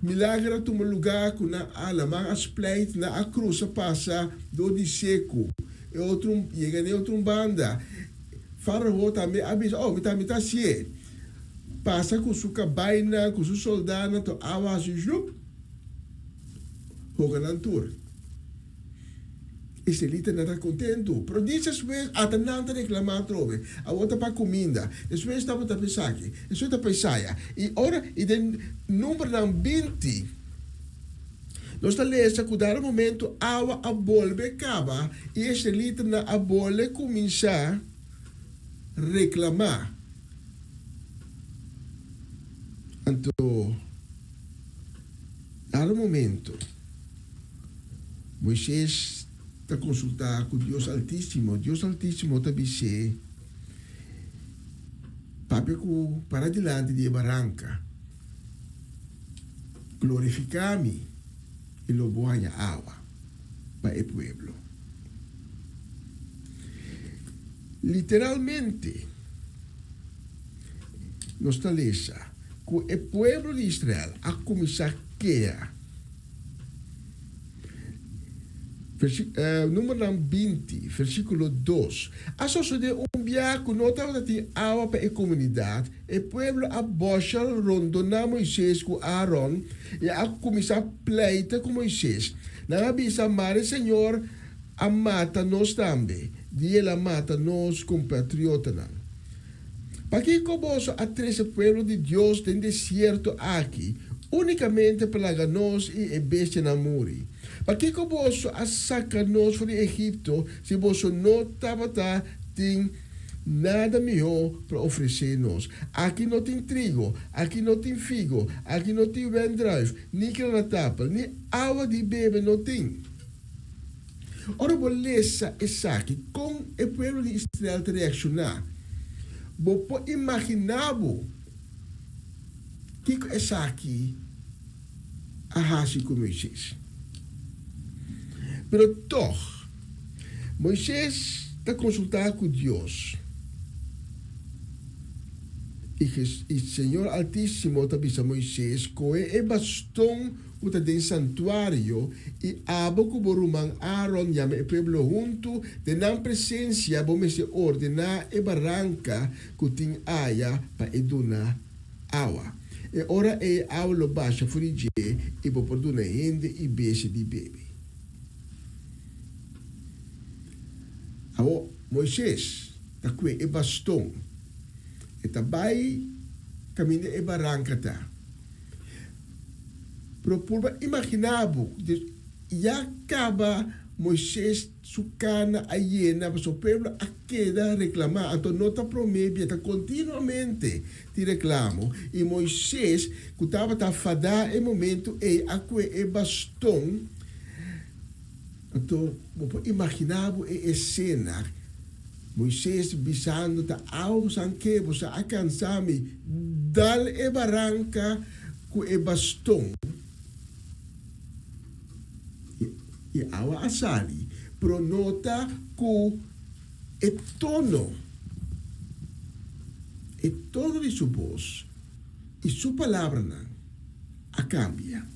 milagre tu lugar que na alamang as plate na a cruz passa do de seco. E outro chega na outra banda. Faraó também avisa, oh, mita sie. Passa com sua cabaina, com sua soldado, to awa jup. Hoga nan tour. Israelita não está contente. Pero dessas vezes, até não está reclamando trove. A outra para comida. Depois estava a pensar aqui. Depois está a pensar. E ora, e de número 20, nós está lendo que dar momento, awa a bolbe acaba. E Israelita na a bolbe começa a reclamar. Então, dar momento, Moisés te consultar con Dios Altísimo. Dios Altísimo te dice, papi, para delante de barranca, glorificame y lo voy a agua para el pueblo. Literalmente, nos talesa que el pueblo de Israel ha comenzado a quedar. Número 20, versículo 2. A de um dia que não estava tendo água para a comunidade, o povo abocha rondona Moisés com Aaron e a começar a pleita com Moisés. Não avisa mais o Senhor a mata nós também. E ele mata nós compatriotas. Para que coboso a três pueblo de Deus tem deserto aqui, unicamente para nós e a bestia na muri. Para que coboso a saca nós do Egito se você não estava tem nada melhor para oferecer nós. Aqui não tem trigo, aqui não tem figo, aqui não tem vendrive, nem granatapel, nem água de beber não tem. Ora, beleza essa aqui, como o povo de Israel te reaccionar? Você imaginava que essa aqui arrasa com Moisés. Pero toch, Moisés está consultando com Deus. E o Senhor Altíssimo está dizendo a Moisés que é bastão o tem santuário e abo que borumang Aaron llama o pueblo junto de na presença vamos se ordenar e barranca que tem aia para eduna água. E ora é água lo baixa furije e vou por duna gente e beixe de bebê. Awo Moisés ta kwe e bastão e tabai caminho e barranca ta. Propurba imaginabo já acaba Moisés sucana a hiena para o povo a queda reclamar então nota promedia está continuamente te reclamo e Moisés que estava a fadar em momento a que bastão então imaginabo a cena Moisés bisando ta ao sanque você alcançar-me dal e barranca que bastão e awa asali pronota ku e tono de su voz y su palabra a cambia.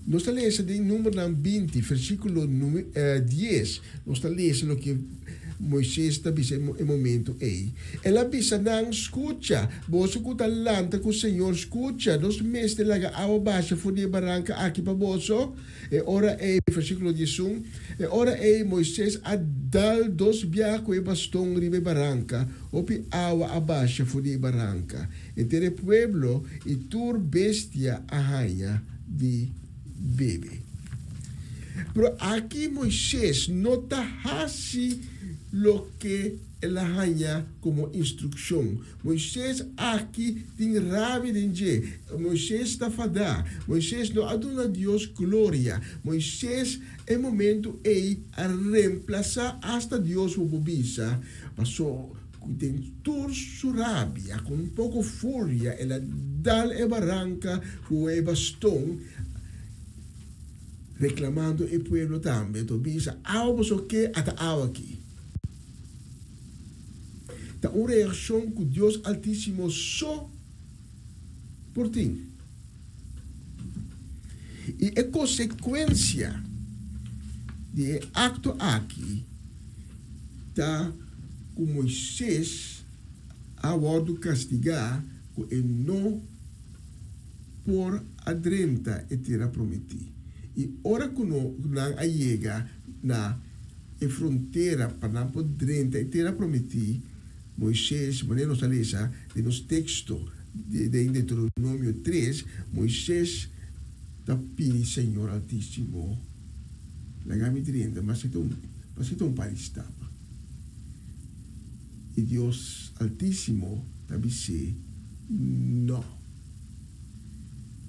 Nos lezen in número 20, versículo 10, nos lezen lo que Moisés está dizendo em momento aí. Ela bisa não escuta. Você que está lanta que o Senhor escuta. Nós mestre laga água baixa fora barranca aqui para você. E ora é, versículo 11. E ora é Moisés a dal dos biaco e bastão ribe barranca. Opi água abaixo fora barranca. Entre o pueblo e tur bestia a rainha de bebê. Pero aqui Moisés não está assim lo que ela ganha como instrução. Moisés aqui tem rabia de Moisés está fadar. Moisés não adora a Deus glória. Moisés é momento a reemplazar hasta Deus o bobisa. Passou tem toda sua rabia, com um pouco fúria, ela dá a barranca, o bastão, reclamando o povo também. Então, bisa, algo só que até aqui. Da uma reação que Deus Altíssimo só por ti. E a consequência de acto aqui está com Moisés a bordo castigar que ele não por adrenta e terra prometi. E ora que não chega na fronteira para não poder e terra prometi, Moisés, maneira nos lesa, de nos texto de Deuteronômio 3, Moisés está pedindo Senhor Altíssimo, lagami direnda, mas é um país estava. E Deus Altíssimo está dizendo, não.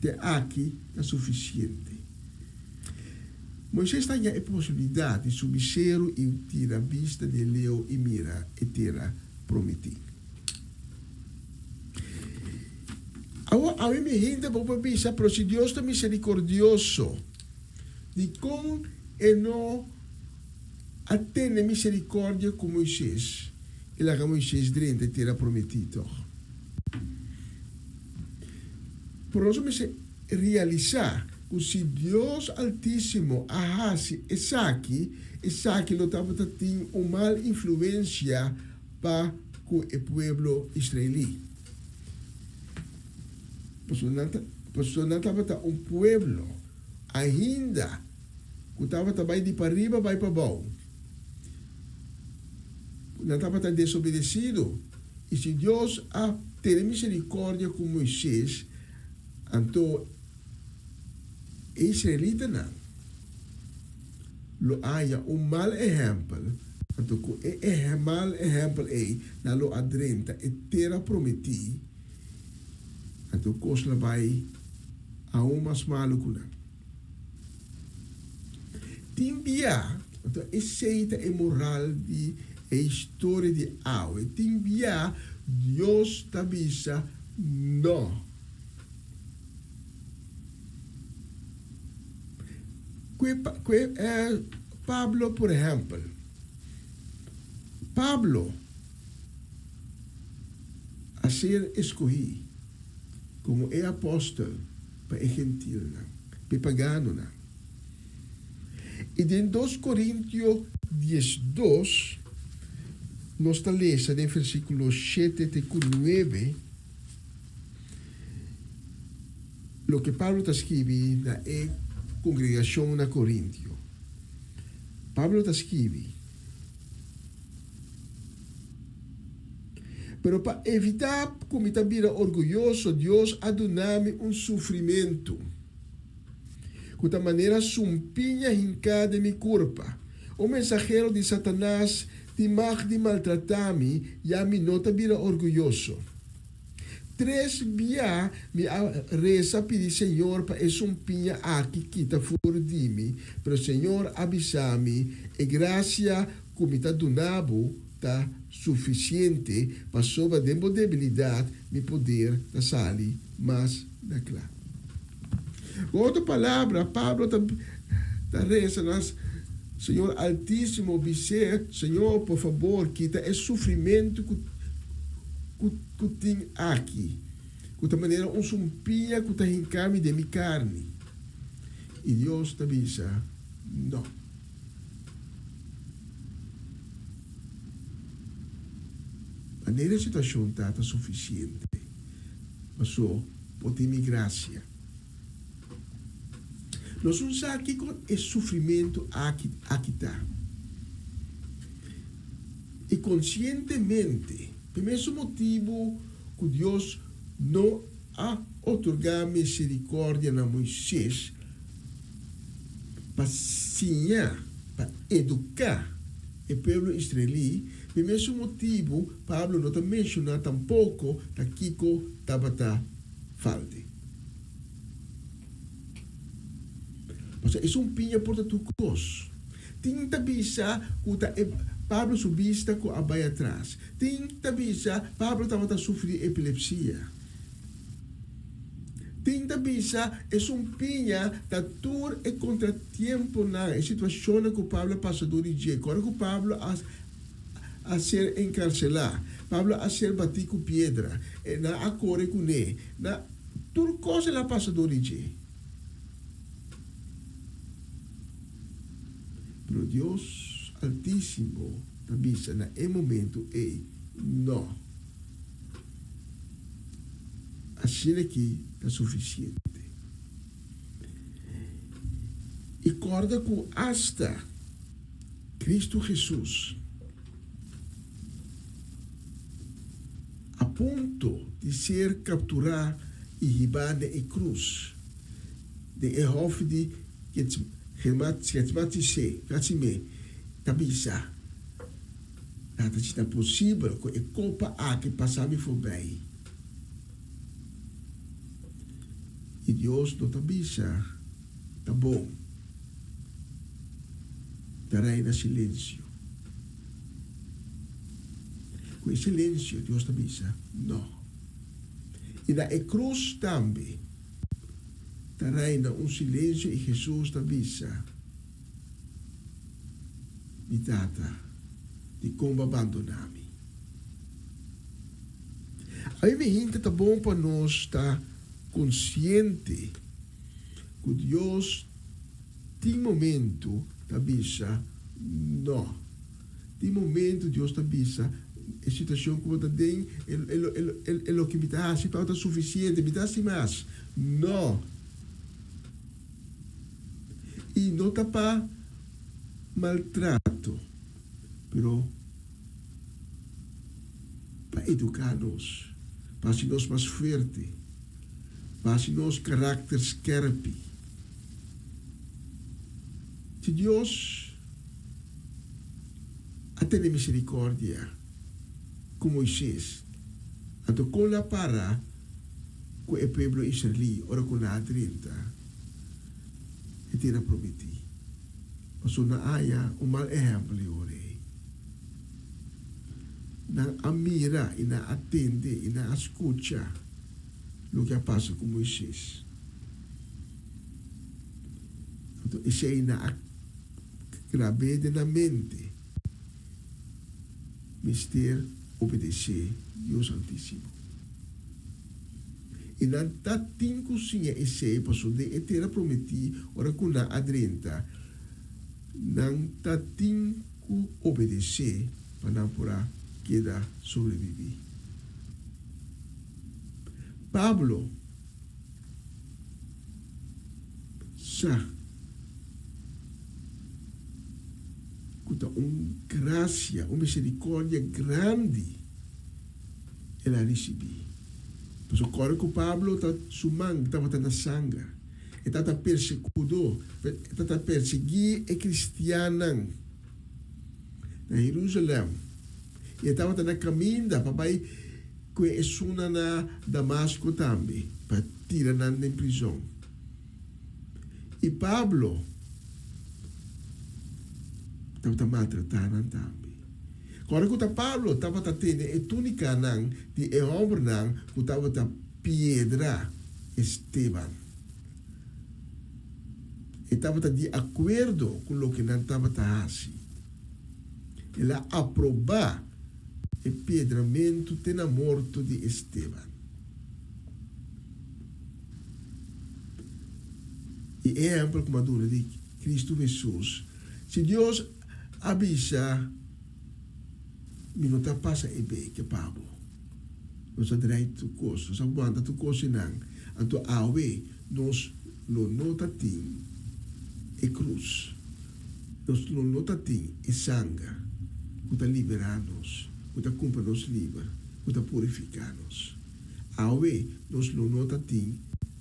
te aqui é suficiente. Moisés tinha a possibilidade de subir e tirar a vista de leu e mira e terra prometido. A mim ainda vou pensar, pero se Deus é misericordioso, de como ele não atende misericórdia com Moisés, ele haga Moisés dentro de terra prometido. Por isso, me realizar que se Deus Altíssimo ahasi Isaac não estava tendo uma mal influência para o povo israelita. Porque não estava um povo ainda que estava também de para arriba, vai para baixo. Não estava tão desobedecido. E se Deus a ter misericórdia com Moisés, então israelita não. Lo haya mal exemplo. Então, com mal exemplo na lo adrenta e terra prometi. Então, coisa vai a mais maluco não. Timbia, então, aceita a moral de a história de Aue. Timbia, Deus tabisa não. Pablo, por exemplo. Pablo, a ser escolhido como apóstolo para o gentil, para o pagano. E em 2 Coríntios 10:2, nós está lendo em versículo 7 e 9, o que Pablo está escrevendo na congregação na Coríntio. Pablo está escrevendo. Pero para evitar como está vira orgulhoso, Deus adoname sofrimento. De maneira sumpinha hincada mi curpa. O mensageiro de Satanás de mag de maltratar-me e a mi nota vira orgulhoso. 3 via me reza pedir Senhor para esse sumpinha aqui quita fora de mim, pero Senhor avisa-me e graça como está donado está suficiente para sobre a debilidade me poder da sali, mas da clara. Outra palavra, Pablo está rezando, Senhor Altíssimo, dizer, Senhor, por favor, quita esse sofrimento que tem aqui. De maneira, sumpinha que está em carne de minha carne. E Deus está dizendo, não. A maneira situação está suficiente. Mas só, por ter minha graça. Nós não sabemos que esse sofrimento aqui está. E conscientemente, por mesmo motivo que Deus não a otorgar misericórdia a Moisés, para ensinar, para educar o povo israelita, por mesmo motivo, Pablo não está mencionando tampouco que estava falta. Mas é pinha por tu cos. Tinta bisa que Pablo subista com a baia atrás. Tinta bisa Pablo estava sofrendo epilepsia. Tinta bisa é pinha da tour e contratempo na situação que Pablo passou do dia. Agora que Pablo a ser encarcelado, Pablo a ser batido com pedra, na acorre com ele, na tudo coisa lá passou do dia. Pero Deus Altíssimo avisa na momento não. Assim aqui está suficiente. E corda com hasta Cristo Jesus a ponto de ser capturado e ribado em cruz de hof de tabisa. Nada está possível que a copa que passar me for bem. E Deus não avisa, tá bom. Darei na silêncio. Com esse silêncio, Deus avisa, não. E na cruz também, darei na silêncio e Jesus avisa, mi tata, di como abandonar-me. Aí vem tá bom para nós estar consciente que Deus tem momento da bisa não. Tem momento Deus da bisa a situação como está tem o que me dá se falta suficiente me dá mais não. E não está para maltrato, pero para educar-nos, para ser mais forte, para ser nosso caráter scherp. Se Deus tem misericórdia com Moisés, então com la para com o povo israelita, ora com a 30, e terá prometido. Mas na aya um mal exemplo ore. Na amira e na atende e na escuta o que passa com Moisés. Então, isso é na grave na mente. Mister obedecer Deus Altíssimo. E não está tem cozinha esse passou de terá prometido ora com a 30. Não está tem que obedecer para não poder queda sobreviver. Pablo sa kuta gracia, misericórdia grande ela recebi. Por isso que Pablo está sumando, estava na sanga, estava perseguido, estava perseguindo e cristianos na Jerusalém. E estava na caminho para ir com a suna na Damasco também, para tirar na prisão. E Pablo estava maltratando também. Quando Pablo estava tendo a túnica de ombro que estava a pedra Esteban. E estava de acordo com o que não estava fazendo. Ele aprovou o pedramento da morte de Esteban. E exemplo como a dura de Cristo Jesus. Se Deus avisa, me não está passa e bem que Pablo. Nós direito coisa, nós aguenta tu coisa não. Então, awe, nós não nota tem e cruz. Nós não nota tem e sangue. Que está liberar-nos, que está cumprir-nos livre, que está purificar-nos. Awe, nós não nota tem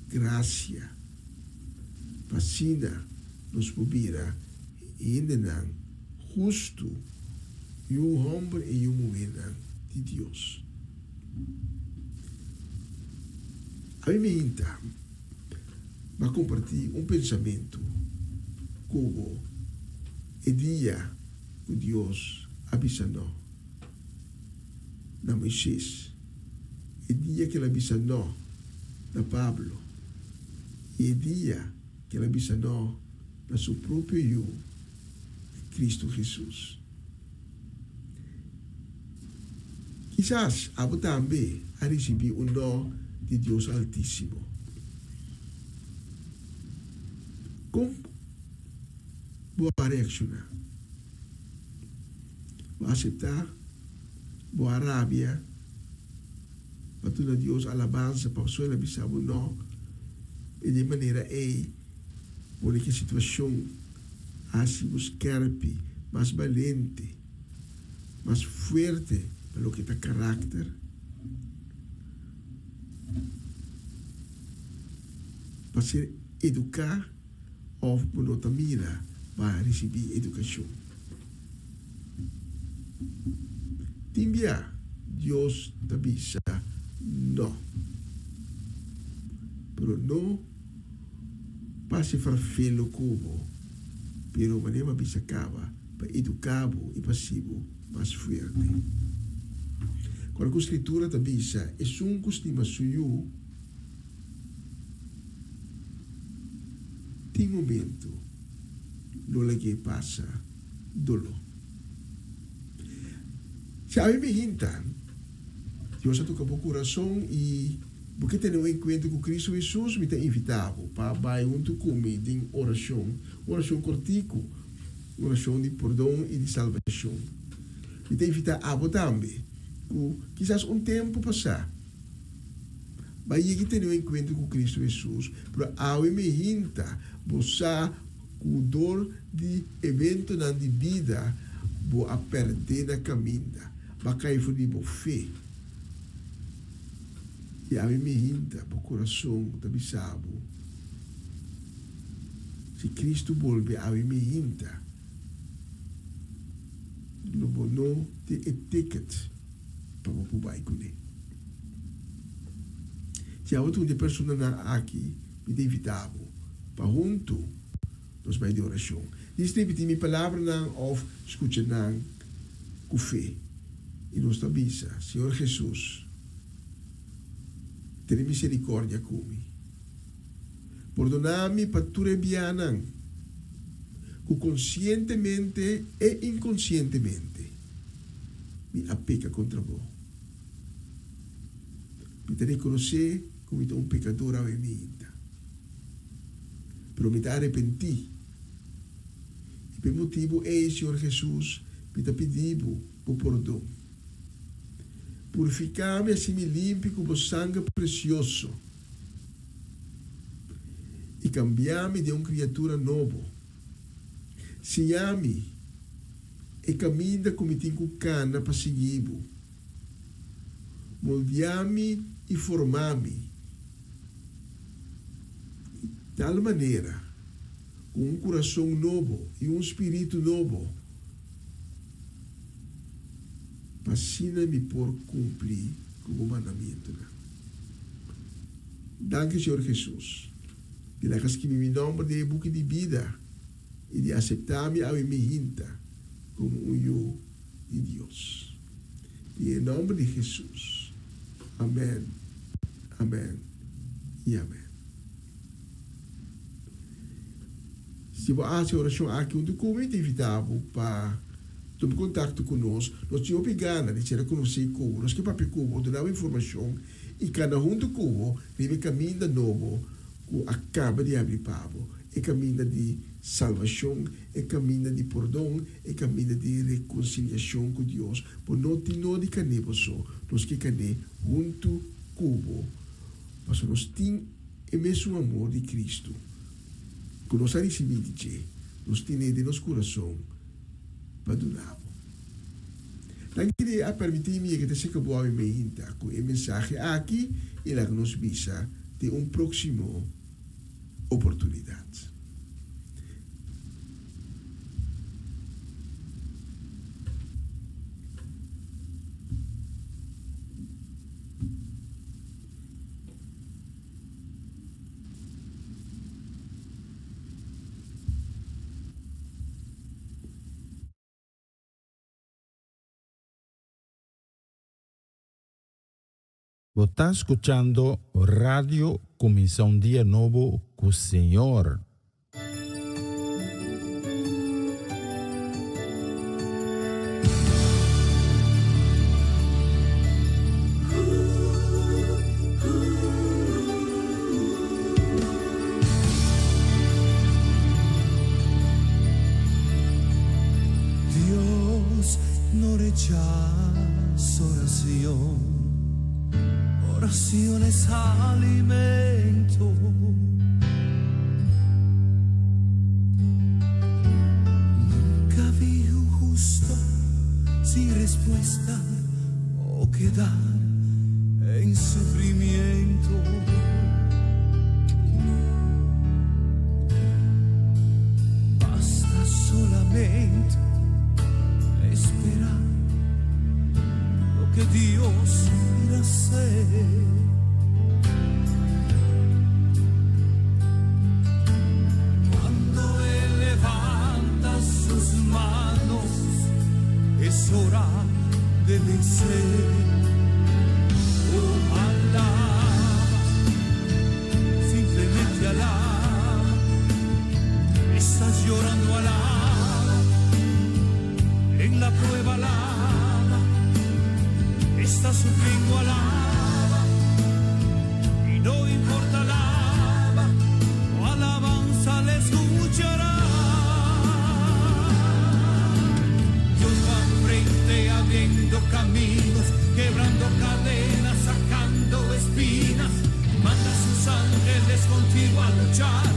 graça. Vacina, nos pobira, e ainda não, justo, e o homem e o mulher de Deus. A mim me inta, mas compartilhar pensamento como o dia que Deus avisou na Moisés, o dia que ele avisou na Pablo, e o dia que ele avisou na seu próprio eu, Cristo Jesus. Quizás abo também a receber o nó de Deus Altíssimo. Como vou reaccionar? Vou aceitar? Vou rábia? Para tudo Deus alabança para só ele avisar o nó. E de maneira por que a situação assim buscar mais valente, mais forte pelo que está caráter. Para ser educar ou por outra mira para receber educação. Timbia, Deus te avisa, não. Pero não pase farfelo cubo, pero manema bisacaba, para educabo e passivo mais fuerte. Quando a escritura da bisa é um costume suyo, tem momento, lola que passa, dolo. Se a me hintan, Deus já toca o coração e porque tem um encontro com Cristo Jesus, me tem invitado para vai junto comigo em oração cortico, oração de perdão e de salvação. Me tem invitado a também, quizás tempo passar, vai que tem um encontro com Cristo Jesus, para a me hinta, você o dor de evento na vida, vou a perder na caminha, vai cair de boa fé. E a me hinta, o coração da bisabo. Se Cristo volve a me hinta, no bono de etiquette para o pai com ele. Se há outra pessoa aqui, me tem invitado para junto, nós vai de oração. Diz repeti minha palavra não of escuta não com fé. E nós tabisa, Senhor Jesus, ten misericórdia comigo. Perdona-me para tu rebianan, que conscientemente e inconscientemente me apeca contra vos. Me te reconhecer como um pecador a minha vida. Pero me te arrepenti. E por motivo é, Senhor Jesus, me te pedido por perdão. Purificar-me assim me limpe com o sangue precioso e cambiar-me de uma criatura nova. Siame e caminha como tenho cana para seguir. Moldear-me e formar-me de tal maneira, com um coração novo e um espírito novo, fascina-me por cumprir com o mandamento. Danke, Senhor Jesus. De la que me nome de book de vida e de aceitar-me a minha hinta como um eu de Deus. E em nome de Jesus. Amém. Amém. E amém. Se você acha oração aqui, um documento invitável para tomar contato conosco, nós temos obrigado de ser conhecido com nós que papel cubo, dar informação e cada um do cubo vive caminho novo que acaba de abrir pavo, é caminho de salvação, é caminho de perdão, é caminho de reconciliação com Deus. Por não ter nada de canebo só, nós que cane junto cubo, mas nós temos o mesmo amor de Cristo, que nós recebemos de nós temos de nosso coração para doar. Não queria permitir-me que você acabou a minha hinta com a mensagem aqui e lá que nos visa de próximo oportunidade. Você está escuchando Radio Comienza un Día Nuevo con el Señor. Dios no rechaza oración. Oración es alimento. Nunca vi un justo sin respuesta o quedar en sufrimiento. Basta solamente esperar lo que Dios irá a hacer. hora de vencer. Oh, alaba, simplemente alaba. Estás llorando, alaba. En la prueba, alaba. Estás sufriendo, alaba. Y no importa, alaba. Tu alabanza le escuchará. Abriendo caminos, quebrando cadenas, sacando espinas, manda a sus ángeles contigo a luchar.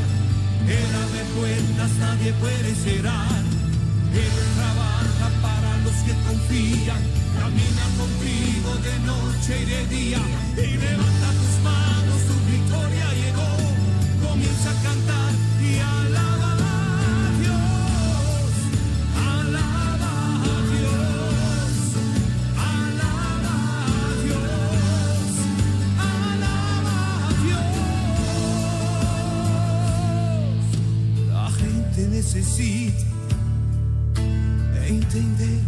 Él abre puertas, nadie puede cerrar. Él trabaja para los que confían, camina contigo de noche y de día. Y levanta tus manos, tu victoria llegó. Comienza a cantar y alaba a Dios. Alaba a Dios. Necesita entender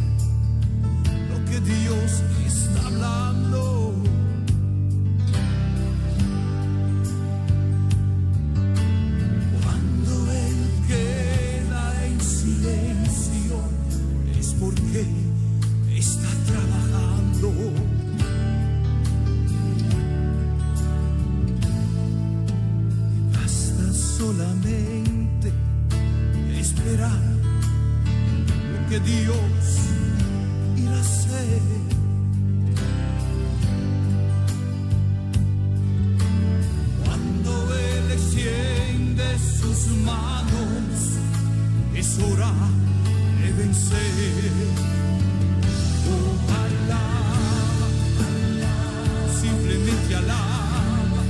lo que Dios está hablando. Cuando Él queda en silencio es porque está trabajando. Y basta solamente esperar lo que Dios irá a hacer. Cuando Él extiende sus manos, es hora de vencer. Oh, alaba, simplemente alaba.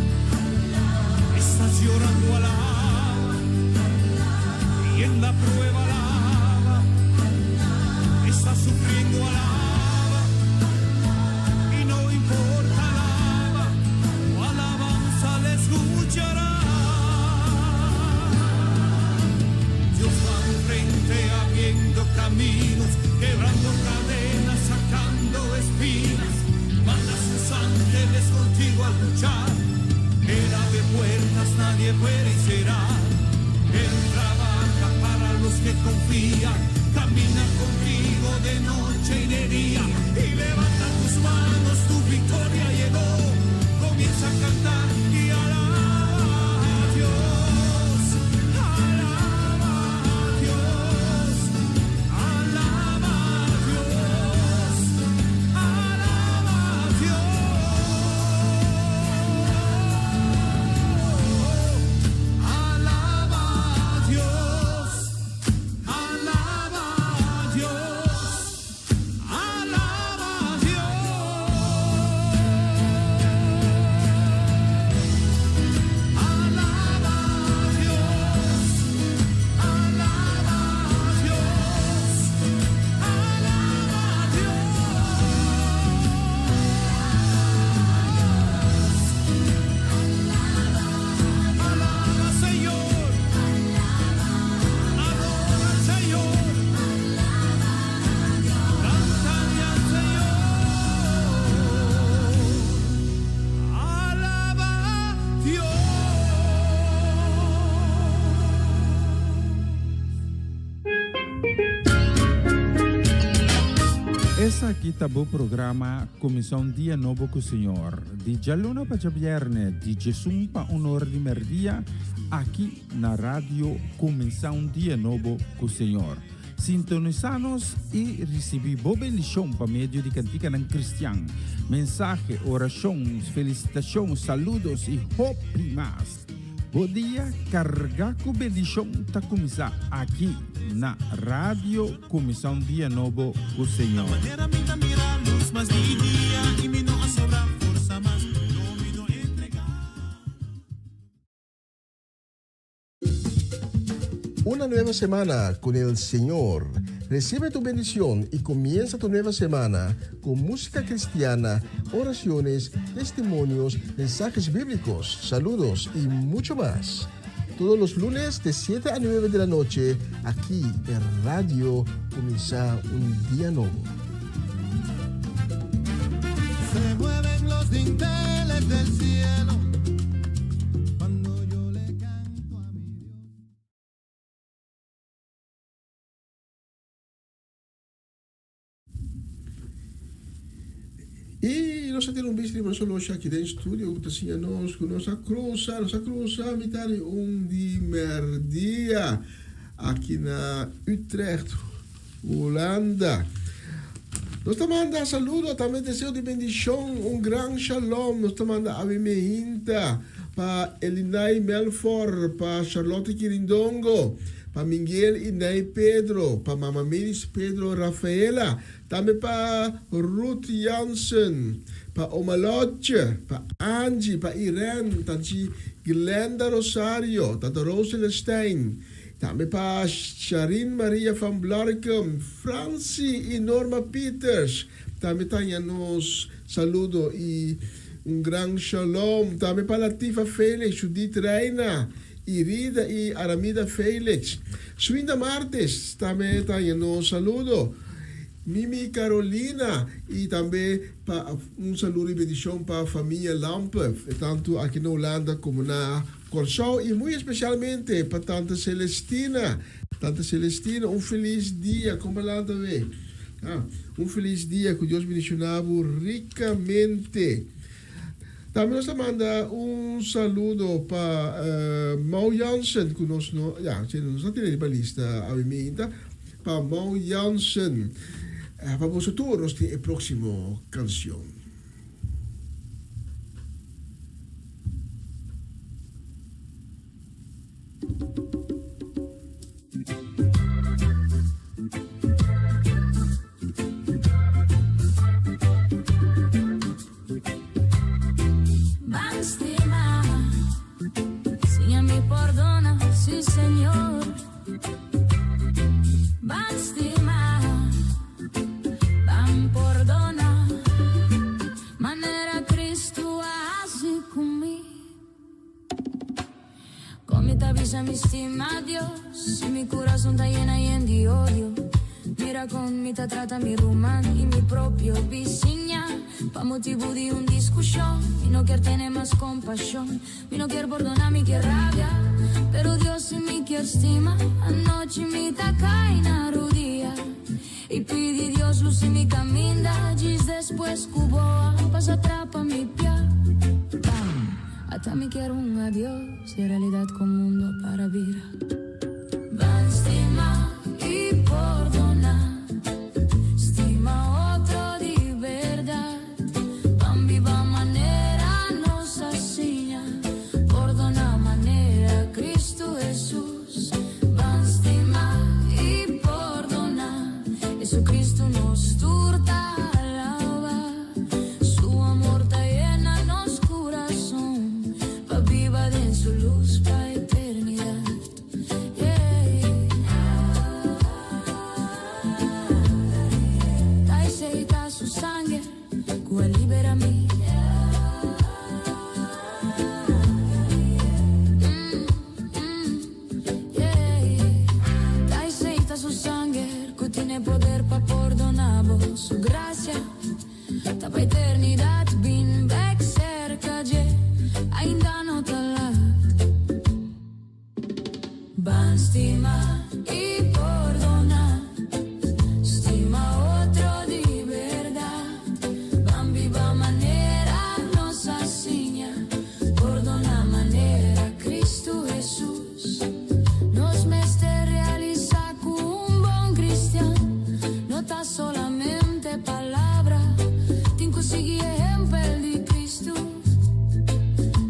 Estás llorando, alaba. Y en la prueba, alaba. Estás sufriendo, alaba. Y no importa, alaba. Tu alabanza le escuchará. Dios va enfrente abriendo caminos, quebrando cadenas, sacando espinas. Manda a sus ángeles contigo a luchar. Él abre puertas, nadie puede cerrar. Él trabaja para los que confían, camina contigo de noche y de día. Y levanta tus manos, tu victoria llegó. Comienza a cantar y alaba a Dios. Alaba a Dios. Alaba a Dios. Alaba a Dios. Alaba a Dios. Alaba a Dios. Alaba a Dios. Essa aqui tá o programa Começar um Dia Novo com o Senhor. De Jaluna para Viernes, de Jesus para Honor de Merdia, aqui na rádio Começar um Dia Novo com o Senhor. Sintonizanos e recebi boa bendição para meio de cantiga ng Cristian. Mensagem, orações, felicitações, saludos e hope mais. Bom dia, carga com bendição tá começar aqui na rádio Começar um Dia Novo com o Senhor. Una nueva semana con el Señor. Recibe tu bendición y comienza tu nueva semana con música cristiana, oraciones, testimonios, mensajes bíblicos, saludos y mucho más. Todos los lunes de 7 a 9 de la noche, aquí en Radio Comienza un Día Nuevo. Se mueven los dinteles del cielo cuando yo le canto a mi Dios. E nós temos um bistro, mas só aqui dentro do estúdio, assim, nossa cruza, mitad de merdia, aqui na Utrecht, Holanda. Nós estamos mandando saludo, também desejo de bendição, grande shalom, nós estamos mandando avimeinta para Elinai Melfor, para Charlotte Quirindongo, para Miguel e Ney Pedro, para Mama Miris Pedro Rafaela, também para Ruth Jansen, para Omaloche, para Angie, para Irene, tanti Glenda Rosario, tata Rosela Stein, também para Sharin Maria van Blarkum, Francie e Norma Peters, também tenha nos saludo e grande shalom, também para Latifa Felix, Judith Reina, Irida e Aramida Felix. Suinda Martes, também tenha nos saludo. Mimi Carolina e também saludo e bendição para a família Lampe, tanto aqui na Holanda como na Corsau e muito especialmente para Tanta Celestina. Tanta Celestina, feliz dia, como lá também. Feliz dia, que Deus bendicionava ricamente. Também nós manda saludo para Mau Jansen, que nós não temos na lista a minha, para Mau Jansen. Vamos a todos a próxima canción. Bástima, Señor me perdona, sí Señor. Bástima, Bam perdona, manera Cristo así conmigo. Come te avisa mi estima Dios, y mi corazón está llena y de odio. Mira come te trata mi rumán y mi propio vizinha. Pa motivo de discusión, y no quiero tener más compasión, y no quiero perdonar, mi quiero rabia, pero Dios sí me quiere estima. Anoche me taca y na rodilla, y pide Dios luz y mi camina, diz después cuboa, pasa atrapa mi pia. Hasta me quiero un adiós, y realidad con mundo para vida. Va estima y perdona, estima otro de verdad. Van viva manera nos asina, perdona manera Cristo Jesús. Van estima y perdona, Jesucristo nos turta alaba. Su amor está llena nos corazón, pa viva de su luz pa eternidad. Dai seita su sangue, que libera mi. Dai seita su sangue, que tiene poder pa perdonar. Su gracia, ta pa eternidad, bin back cerca de, ainda no talat. Ban stima y perdona, stima otro de verdad. Van viva manera nos asina, perdona manera Cristo Jesús. Nos meste realiza con un buen cristiano, no ta solamente palabra, tinco segui ejemplo de Cristo.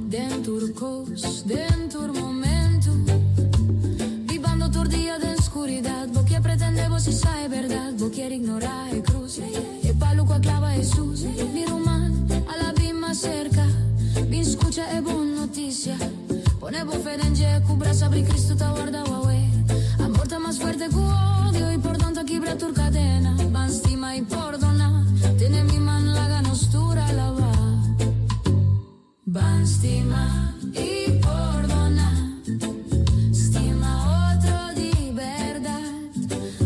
Dentro cos, dentro momento, vivando todo día de oscuridad, vos que pretende vos si sabe verdad, vos quiere ignorar el cruz, el palo que clava Jesús, mi román a la bima cerca, bien escucha es buena noticia, pone vos fe en je, cubras abrir Cristo te guarda Huawei, amor está más fuerte que odio y por tanto quebra tu cadena, van estima y perdona, tiene mi mano la ganostura la va, van estima y perdona, estima otro de verdad,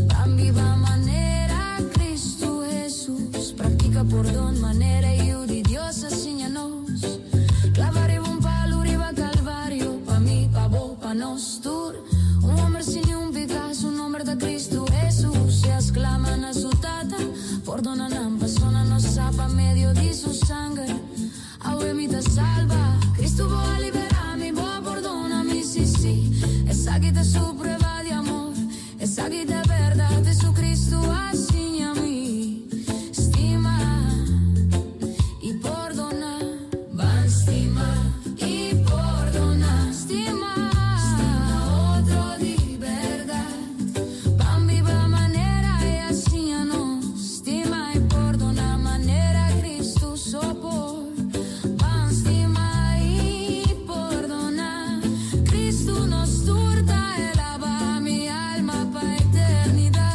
van viva manera Cristo Jesús, practica perdón manera y Cristo assim a mim, estima e perdona, van estima e perdona, estima outro de verdade, van viva maneira e assim a nós, estima e perdona maneira Cristo sopor, van estima e perdona, Cristo nos turta e lava mi alma pa eternidad,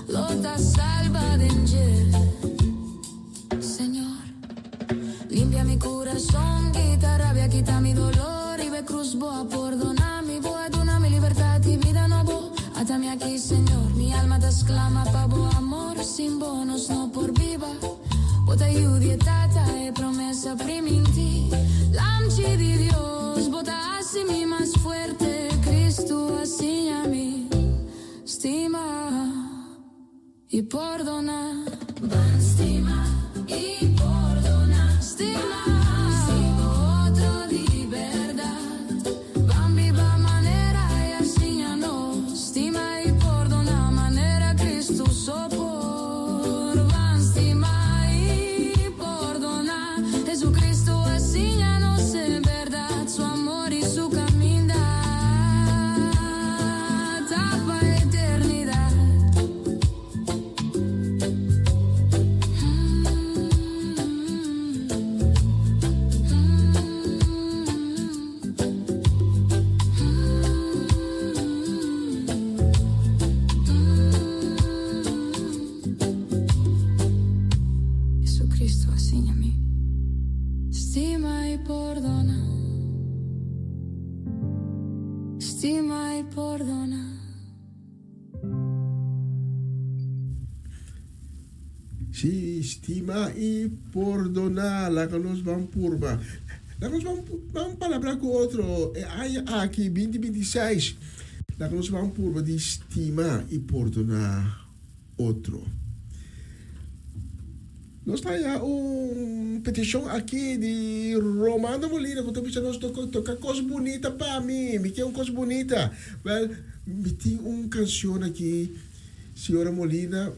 lota salva danger, Señor, limpia mi corazón, quita rabia, quita mi dolor y ve cruz boa, perdonami, boa, donami libertad y vida nuevo, atame aquí, Señor, mi alma te exclama pa bo amor, sin bonos no por viva, bota aiuti e tata e promesa prima in ti, lamci di Dios, bota assimi más fuerte, Cristo así a mí, estima y perdona, van estima y perdona, estima otro de verdad, van viva manera y así a nos, estima y perdona manera Cristo sopor, van estima y perdona, Jesucristo así a nos en verdad, su amor y su caminata pa eternidad. Jesucristo así a mí, estima y perdona, estima y perdona. Si estima y perdona, la que nos van purba. La que nos van palabra con otro. Hay aquí 2026. La que nos van purba de estima y perdona otro. Nós está aí uma petição aqui de Romano Molina, que eu estou pensando, tocar coisa bonita para mim, me quer uma coisa bonita. Well, me tem uma canção aqui, Senhora Molina,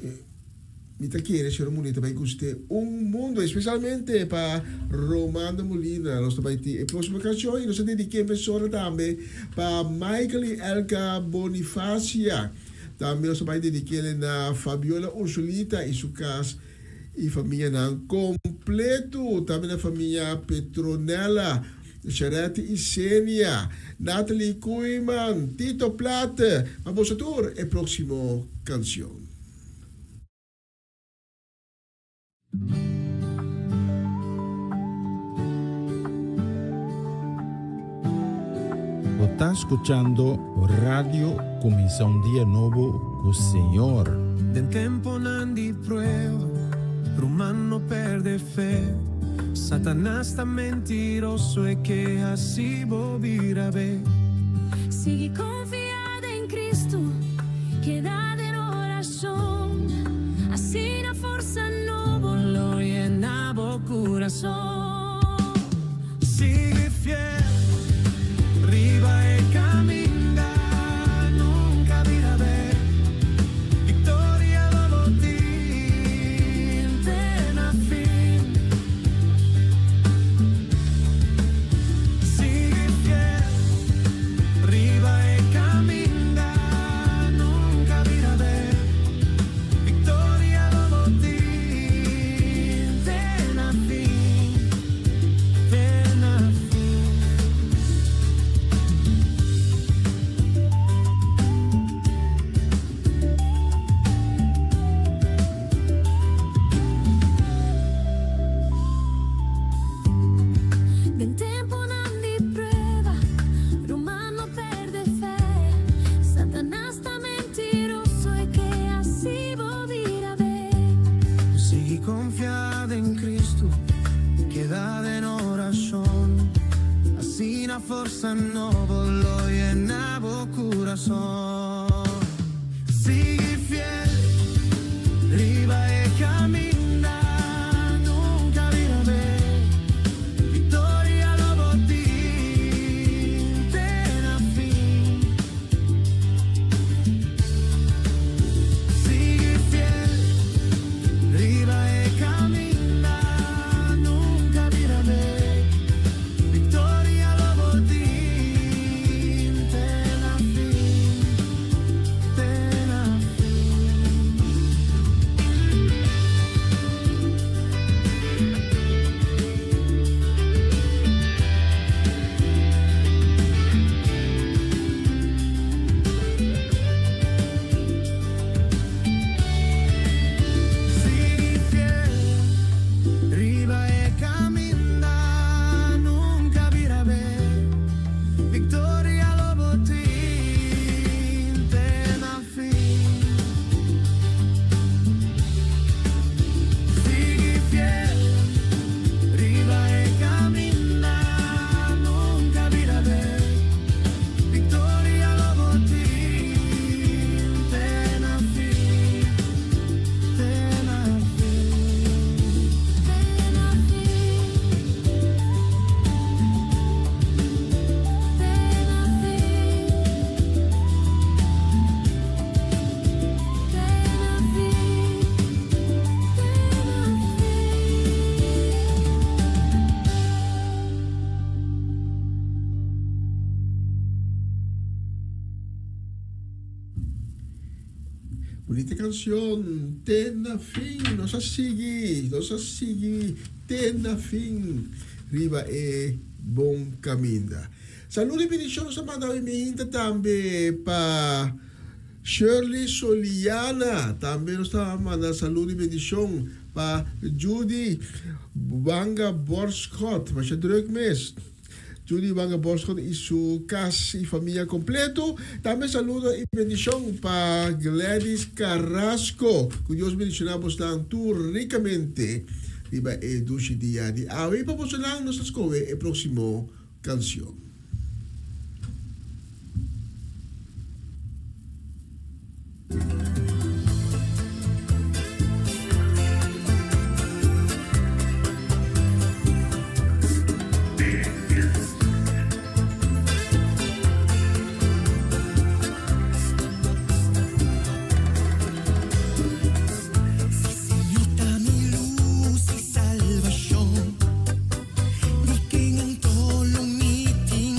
me está querendo, Senhora Molina, vai gostar mundo, especialmente para Romano Molina. Nós vai ter a próxima canção e nós dediquemos também para Michael e Elka Bonifacia. Também nós vai dedicar na Fabiola Ursulita e sua casa. E família não completo, também a família Petronella, Charete e Sênia, Natalie Koeman, Tito Plata. Vamos a tour a próxima canção. Está escuchando Radio Comienza un Día Nuevo con el Señor. Del tempo non di prueba, l'umano perde fe. Satanás está mentiroso e que así volverá a ver. Sigue confiada en Cristo, quédate en oración. Así la fuerza no Lo llenaba el corazón. Sigue fiel, arriba e camina, nunca dirá ver. Victoria dopo ti, intena fin. Sigue fiel, arriba e camina, nunca dirá ver. Victoria dopo ti, intena fin, intena fin. del tempo non di prueba, l'umano perde fe. Satanás está mentiroso e que así volverá a ver. Sigue confiada en Cristo, quédate en oración. Así la fuerza no lo llenaba el corazón. Sigue fiel, arriba e camina, nunca dirá ver. Victoria dopo ti, intena fin. bonita canción, ten na fin, nos asigi, ten na fin, riba bom caminda. Saludo e benedição sa mga imihinta tambe pa Shirley Soliana, tambe nos manda saludo e benedição pa Judy Banga Borskot, mas druk mes. Judy Banga Borskot e su casa e família completo. Também saludo e bendição para Gladys Carrasco. Que Deus bendicionamos tanto ricamente. Diba dushi dia di awi pa po lang nos escoe próximo canción. Salvación, ni que en todo lo miti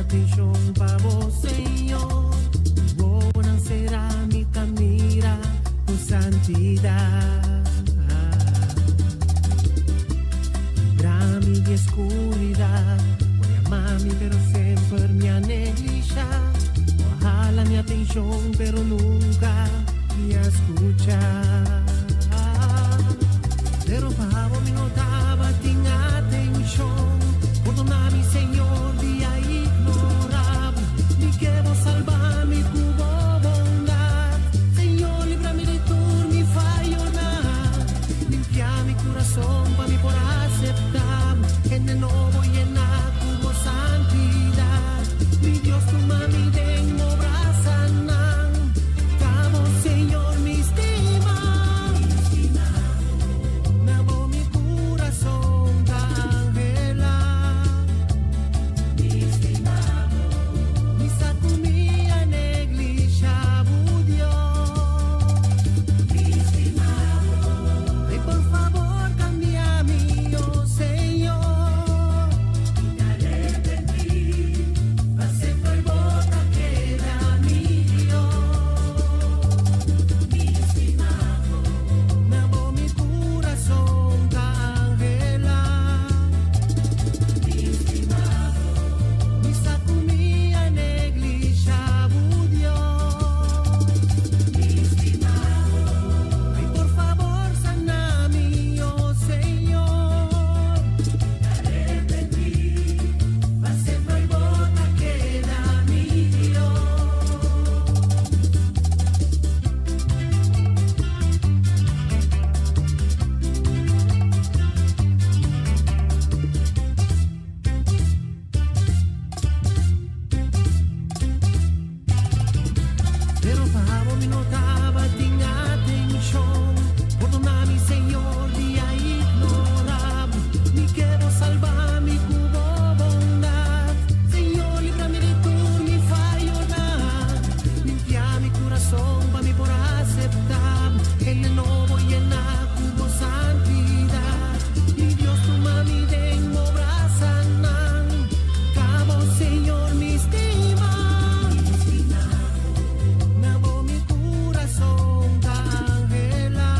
atención para vos, Señor. Buena será mi camino con santidad. Libra mi de oscuridad. Voy a amarme, pero siempre me negligia. Ojalá mi atención, pero nunca me escucha. Pero pavo mi notaba, ten atención. Perdona-me, Senhor, dia ignorava. Me quero salvar-me com boa bondade. Senhor, livra-me de tudo, me falhar. Limpiar meu coração para me por aceitar. En de novo llenar com santidade. Mi Deus, tu mami, den obra sana. Cabo, Senhor, me estima. Na boa mi coração cangela. Mi saco minha negligia, Dios. Ay, por favor, cambia-me, oh Senhor. Na boa mi coração cangela. Mi saco minha negligia, Dios. Ay, por favor, sana-me, oh Senhor. Va sempre volta queda mío. Pero pavo mi notaba, ten atención. Perdona-me, Senhor, dia ignorava. Me quero salvar-me com boa bondade. Senhor, livra-me de tudo, me falhar. Limpiar meu coração para me por aceitar. En de novo llenar com santidade. Mi Deus, tu mami, den obra sana. Cabo, Senhor, me estima. Na boa mi coração cangela.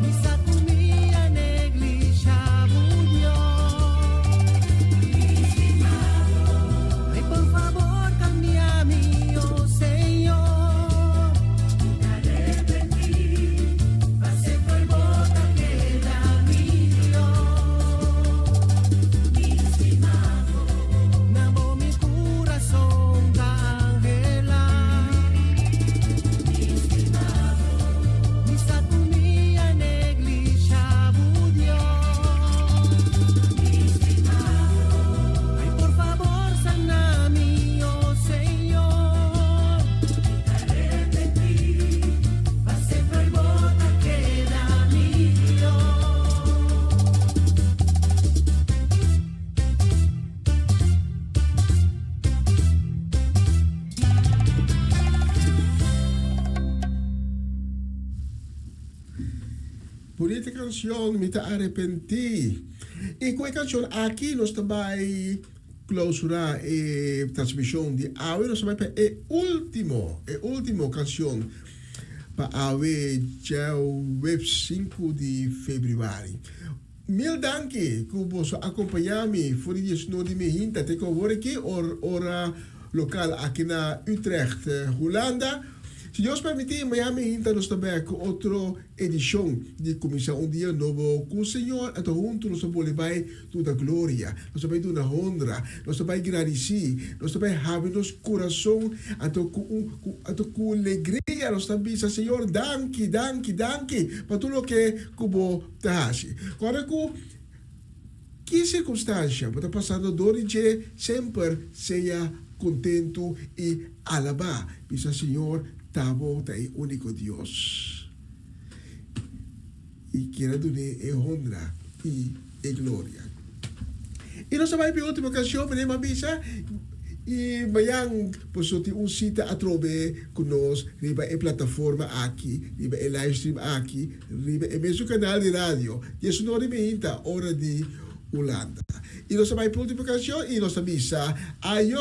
Mi saco minha negligia, Dios. Ay, por favor, cambia-me, oh Senhor. Va sempre volta queda mío. Na boa mi coração cangela. Mi saco minha negligia, Dios. Ay, por favor, sana-me, oh Senhor. Va sempre volta queda mío. Bonita canción, me te arrepentí. Y con esta canción aquí nos também clausura transmisión de hoy nos também el último canción para hoy ya web 5 de febrero. Mil danke que vos acompanhar-me voor die snow die me hinta te ko word aqui ora local aqui na Utrecht, Holanda. Se Deus permitir, Miami hinta nos também com outra edição de Comissão Dia Novo com o Senhor, até junto nós vamos levar toda a glória, nós vamos dar a honra, nós vamos agradecer, nós vamos abrir nosso coração, até com alegria, nós também dizemos, Senhor, danke para tudo o que como te agora com que circunstância está passando dor e sempre seja contento e alabar, diz Senhor, Tabo é o único Deus. E quero dar a honra e a glória. E nós vamos para a última canção, mas avisa e mayang posoti cita a trove conosco, riba a plataforma aqui, riba a live stream aqui, riba a mesmo canal de rádio. E isso não representa hora de Holanda. E nós vai multiplicação e nós bisa ayo.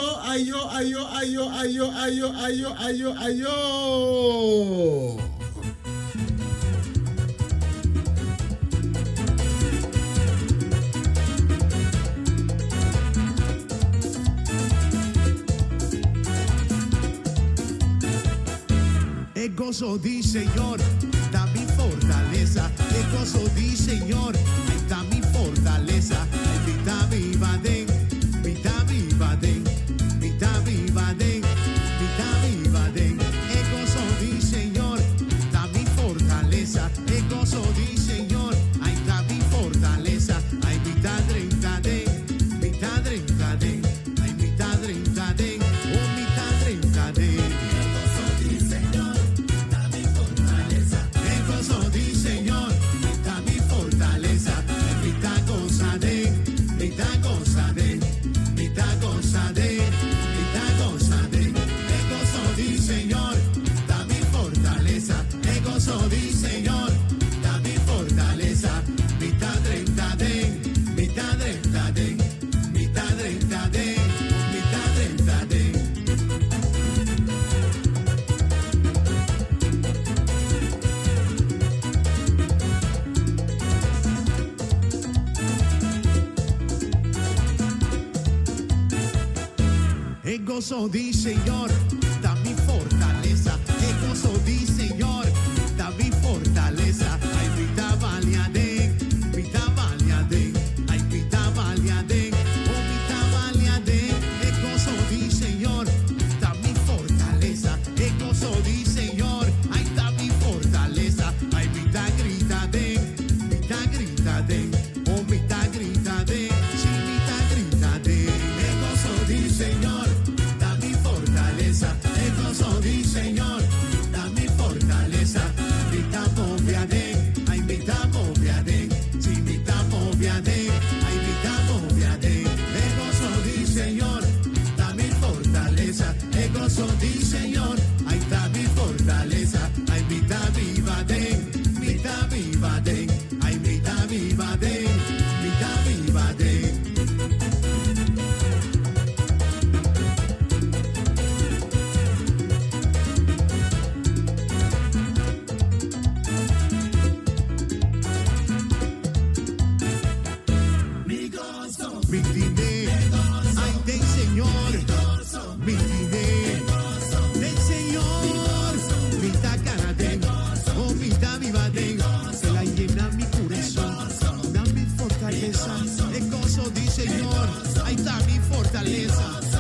El gozo di Señor, da mi fortaleza. El gozo di Señor, ahí está mi fortaleza. Vita viva den, vita viva den, vita viva den, vita viva den. El gozo di Señor, da mi fortaleza. El gozo di Señor, ahí está mi fortaleza. Ay, vita 30 den, vita 30 den, ay, vita 30 den, oh, vita 30 den. El gozo di Señor, da mi fortaleza. El gozo di Señor, da mi fortaleza. Ay, vita valiaden, ay, vita valiaden, oh, vita valiaden. El gozo di Señor, da mi fortaleza. El gozo di Señor, ay, da mi fortaleza. Ay, vita grita den, oh, vita grita den, sí, vita grita den. El gozo di Señor, el gozo di Señor, da mi fortaleza. Vita moviaden, ay, vita moviaden, si vita moviaden, ay, vita moviaden. El gozo di Señor, da mi fortaleza. El gozo di Señor, ay, da mi fortaleza. Ay, vita viva den, ay, vita viva den, vita viva den.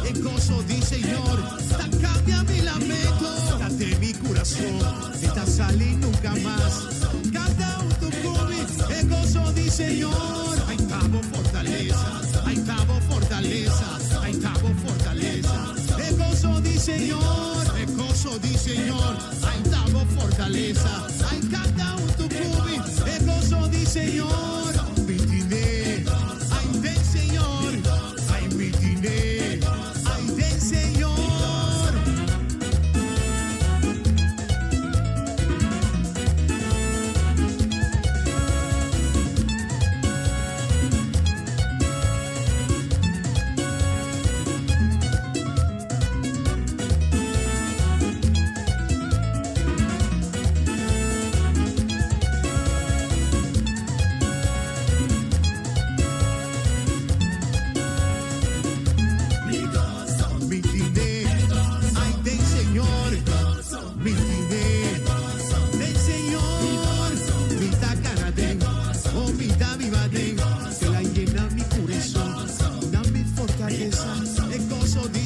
El gozo di Señor, cambia mi lamento, date mi corazón, esta sale nunca más. Canta un tucumi, el gozo di Señor, ahí estamos fortaleza, ahí estamos fortaleza, ahí estamos fortaleza. El gozo di Señor, el gozo di Señor, ahí estamos fortaleza, ahí canta un tucumi, el gozo di Señor, mi dinero, ahí del Señor, ay mi dinero.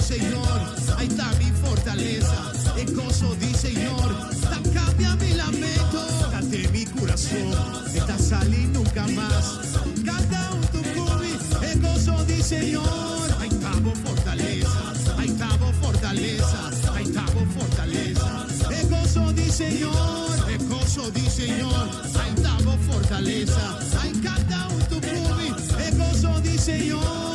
Señor. El gozo di Señor, cambia mi lamento, date mi corazón, esta sale nunca más. Canta un tucumi, el gozo di Señor, ahí estamos fortaleza, ahí estamos fortaleza, ahí estamos fortaleza. El gozo di Señor, el gozo di Señor, ahí estamos fortaleza, ahí canta un tucumi, el gozo di Señor.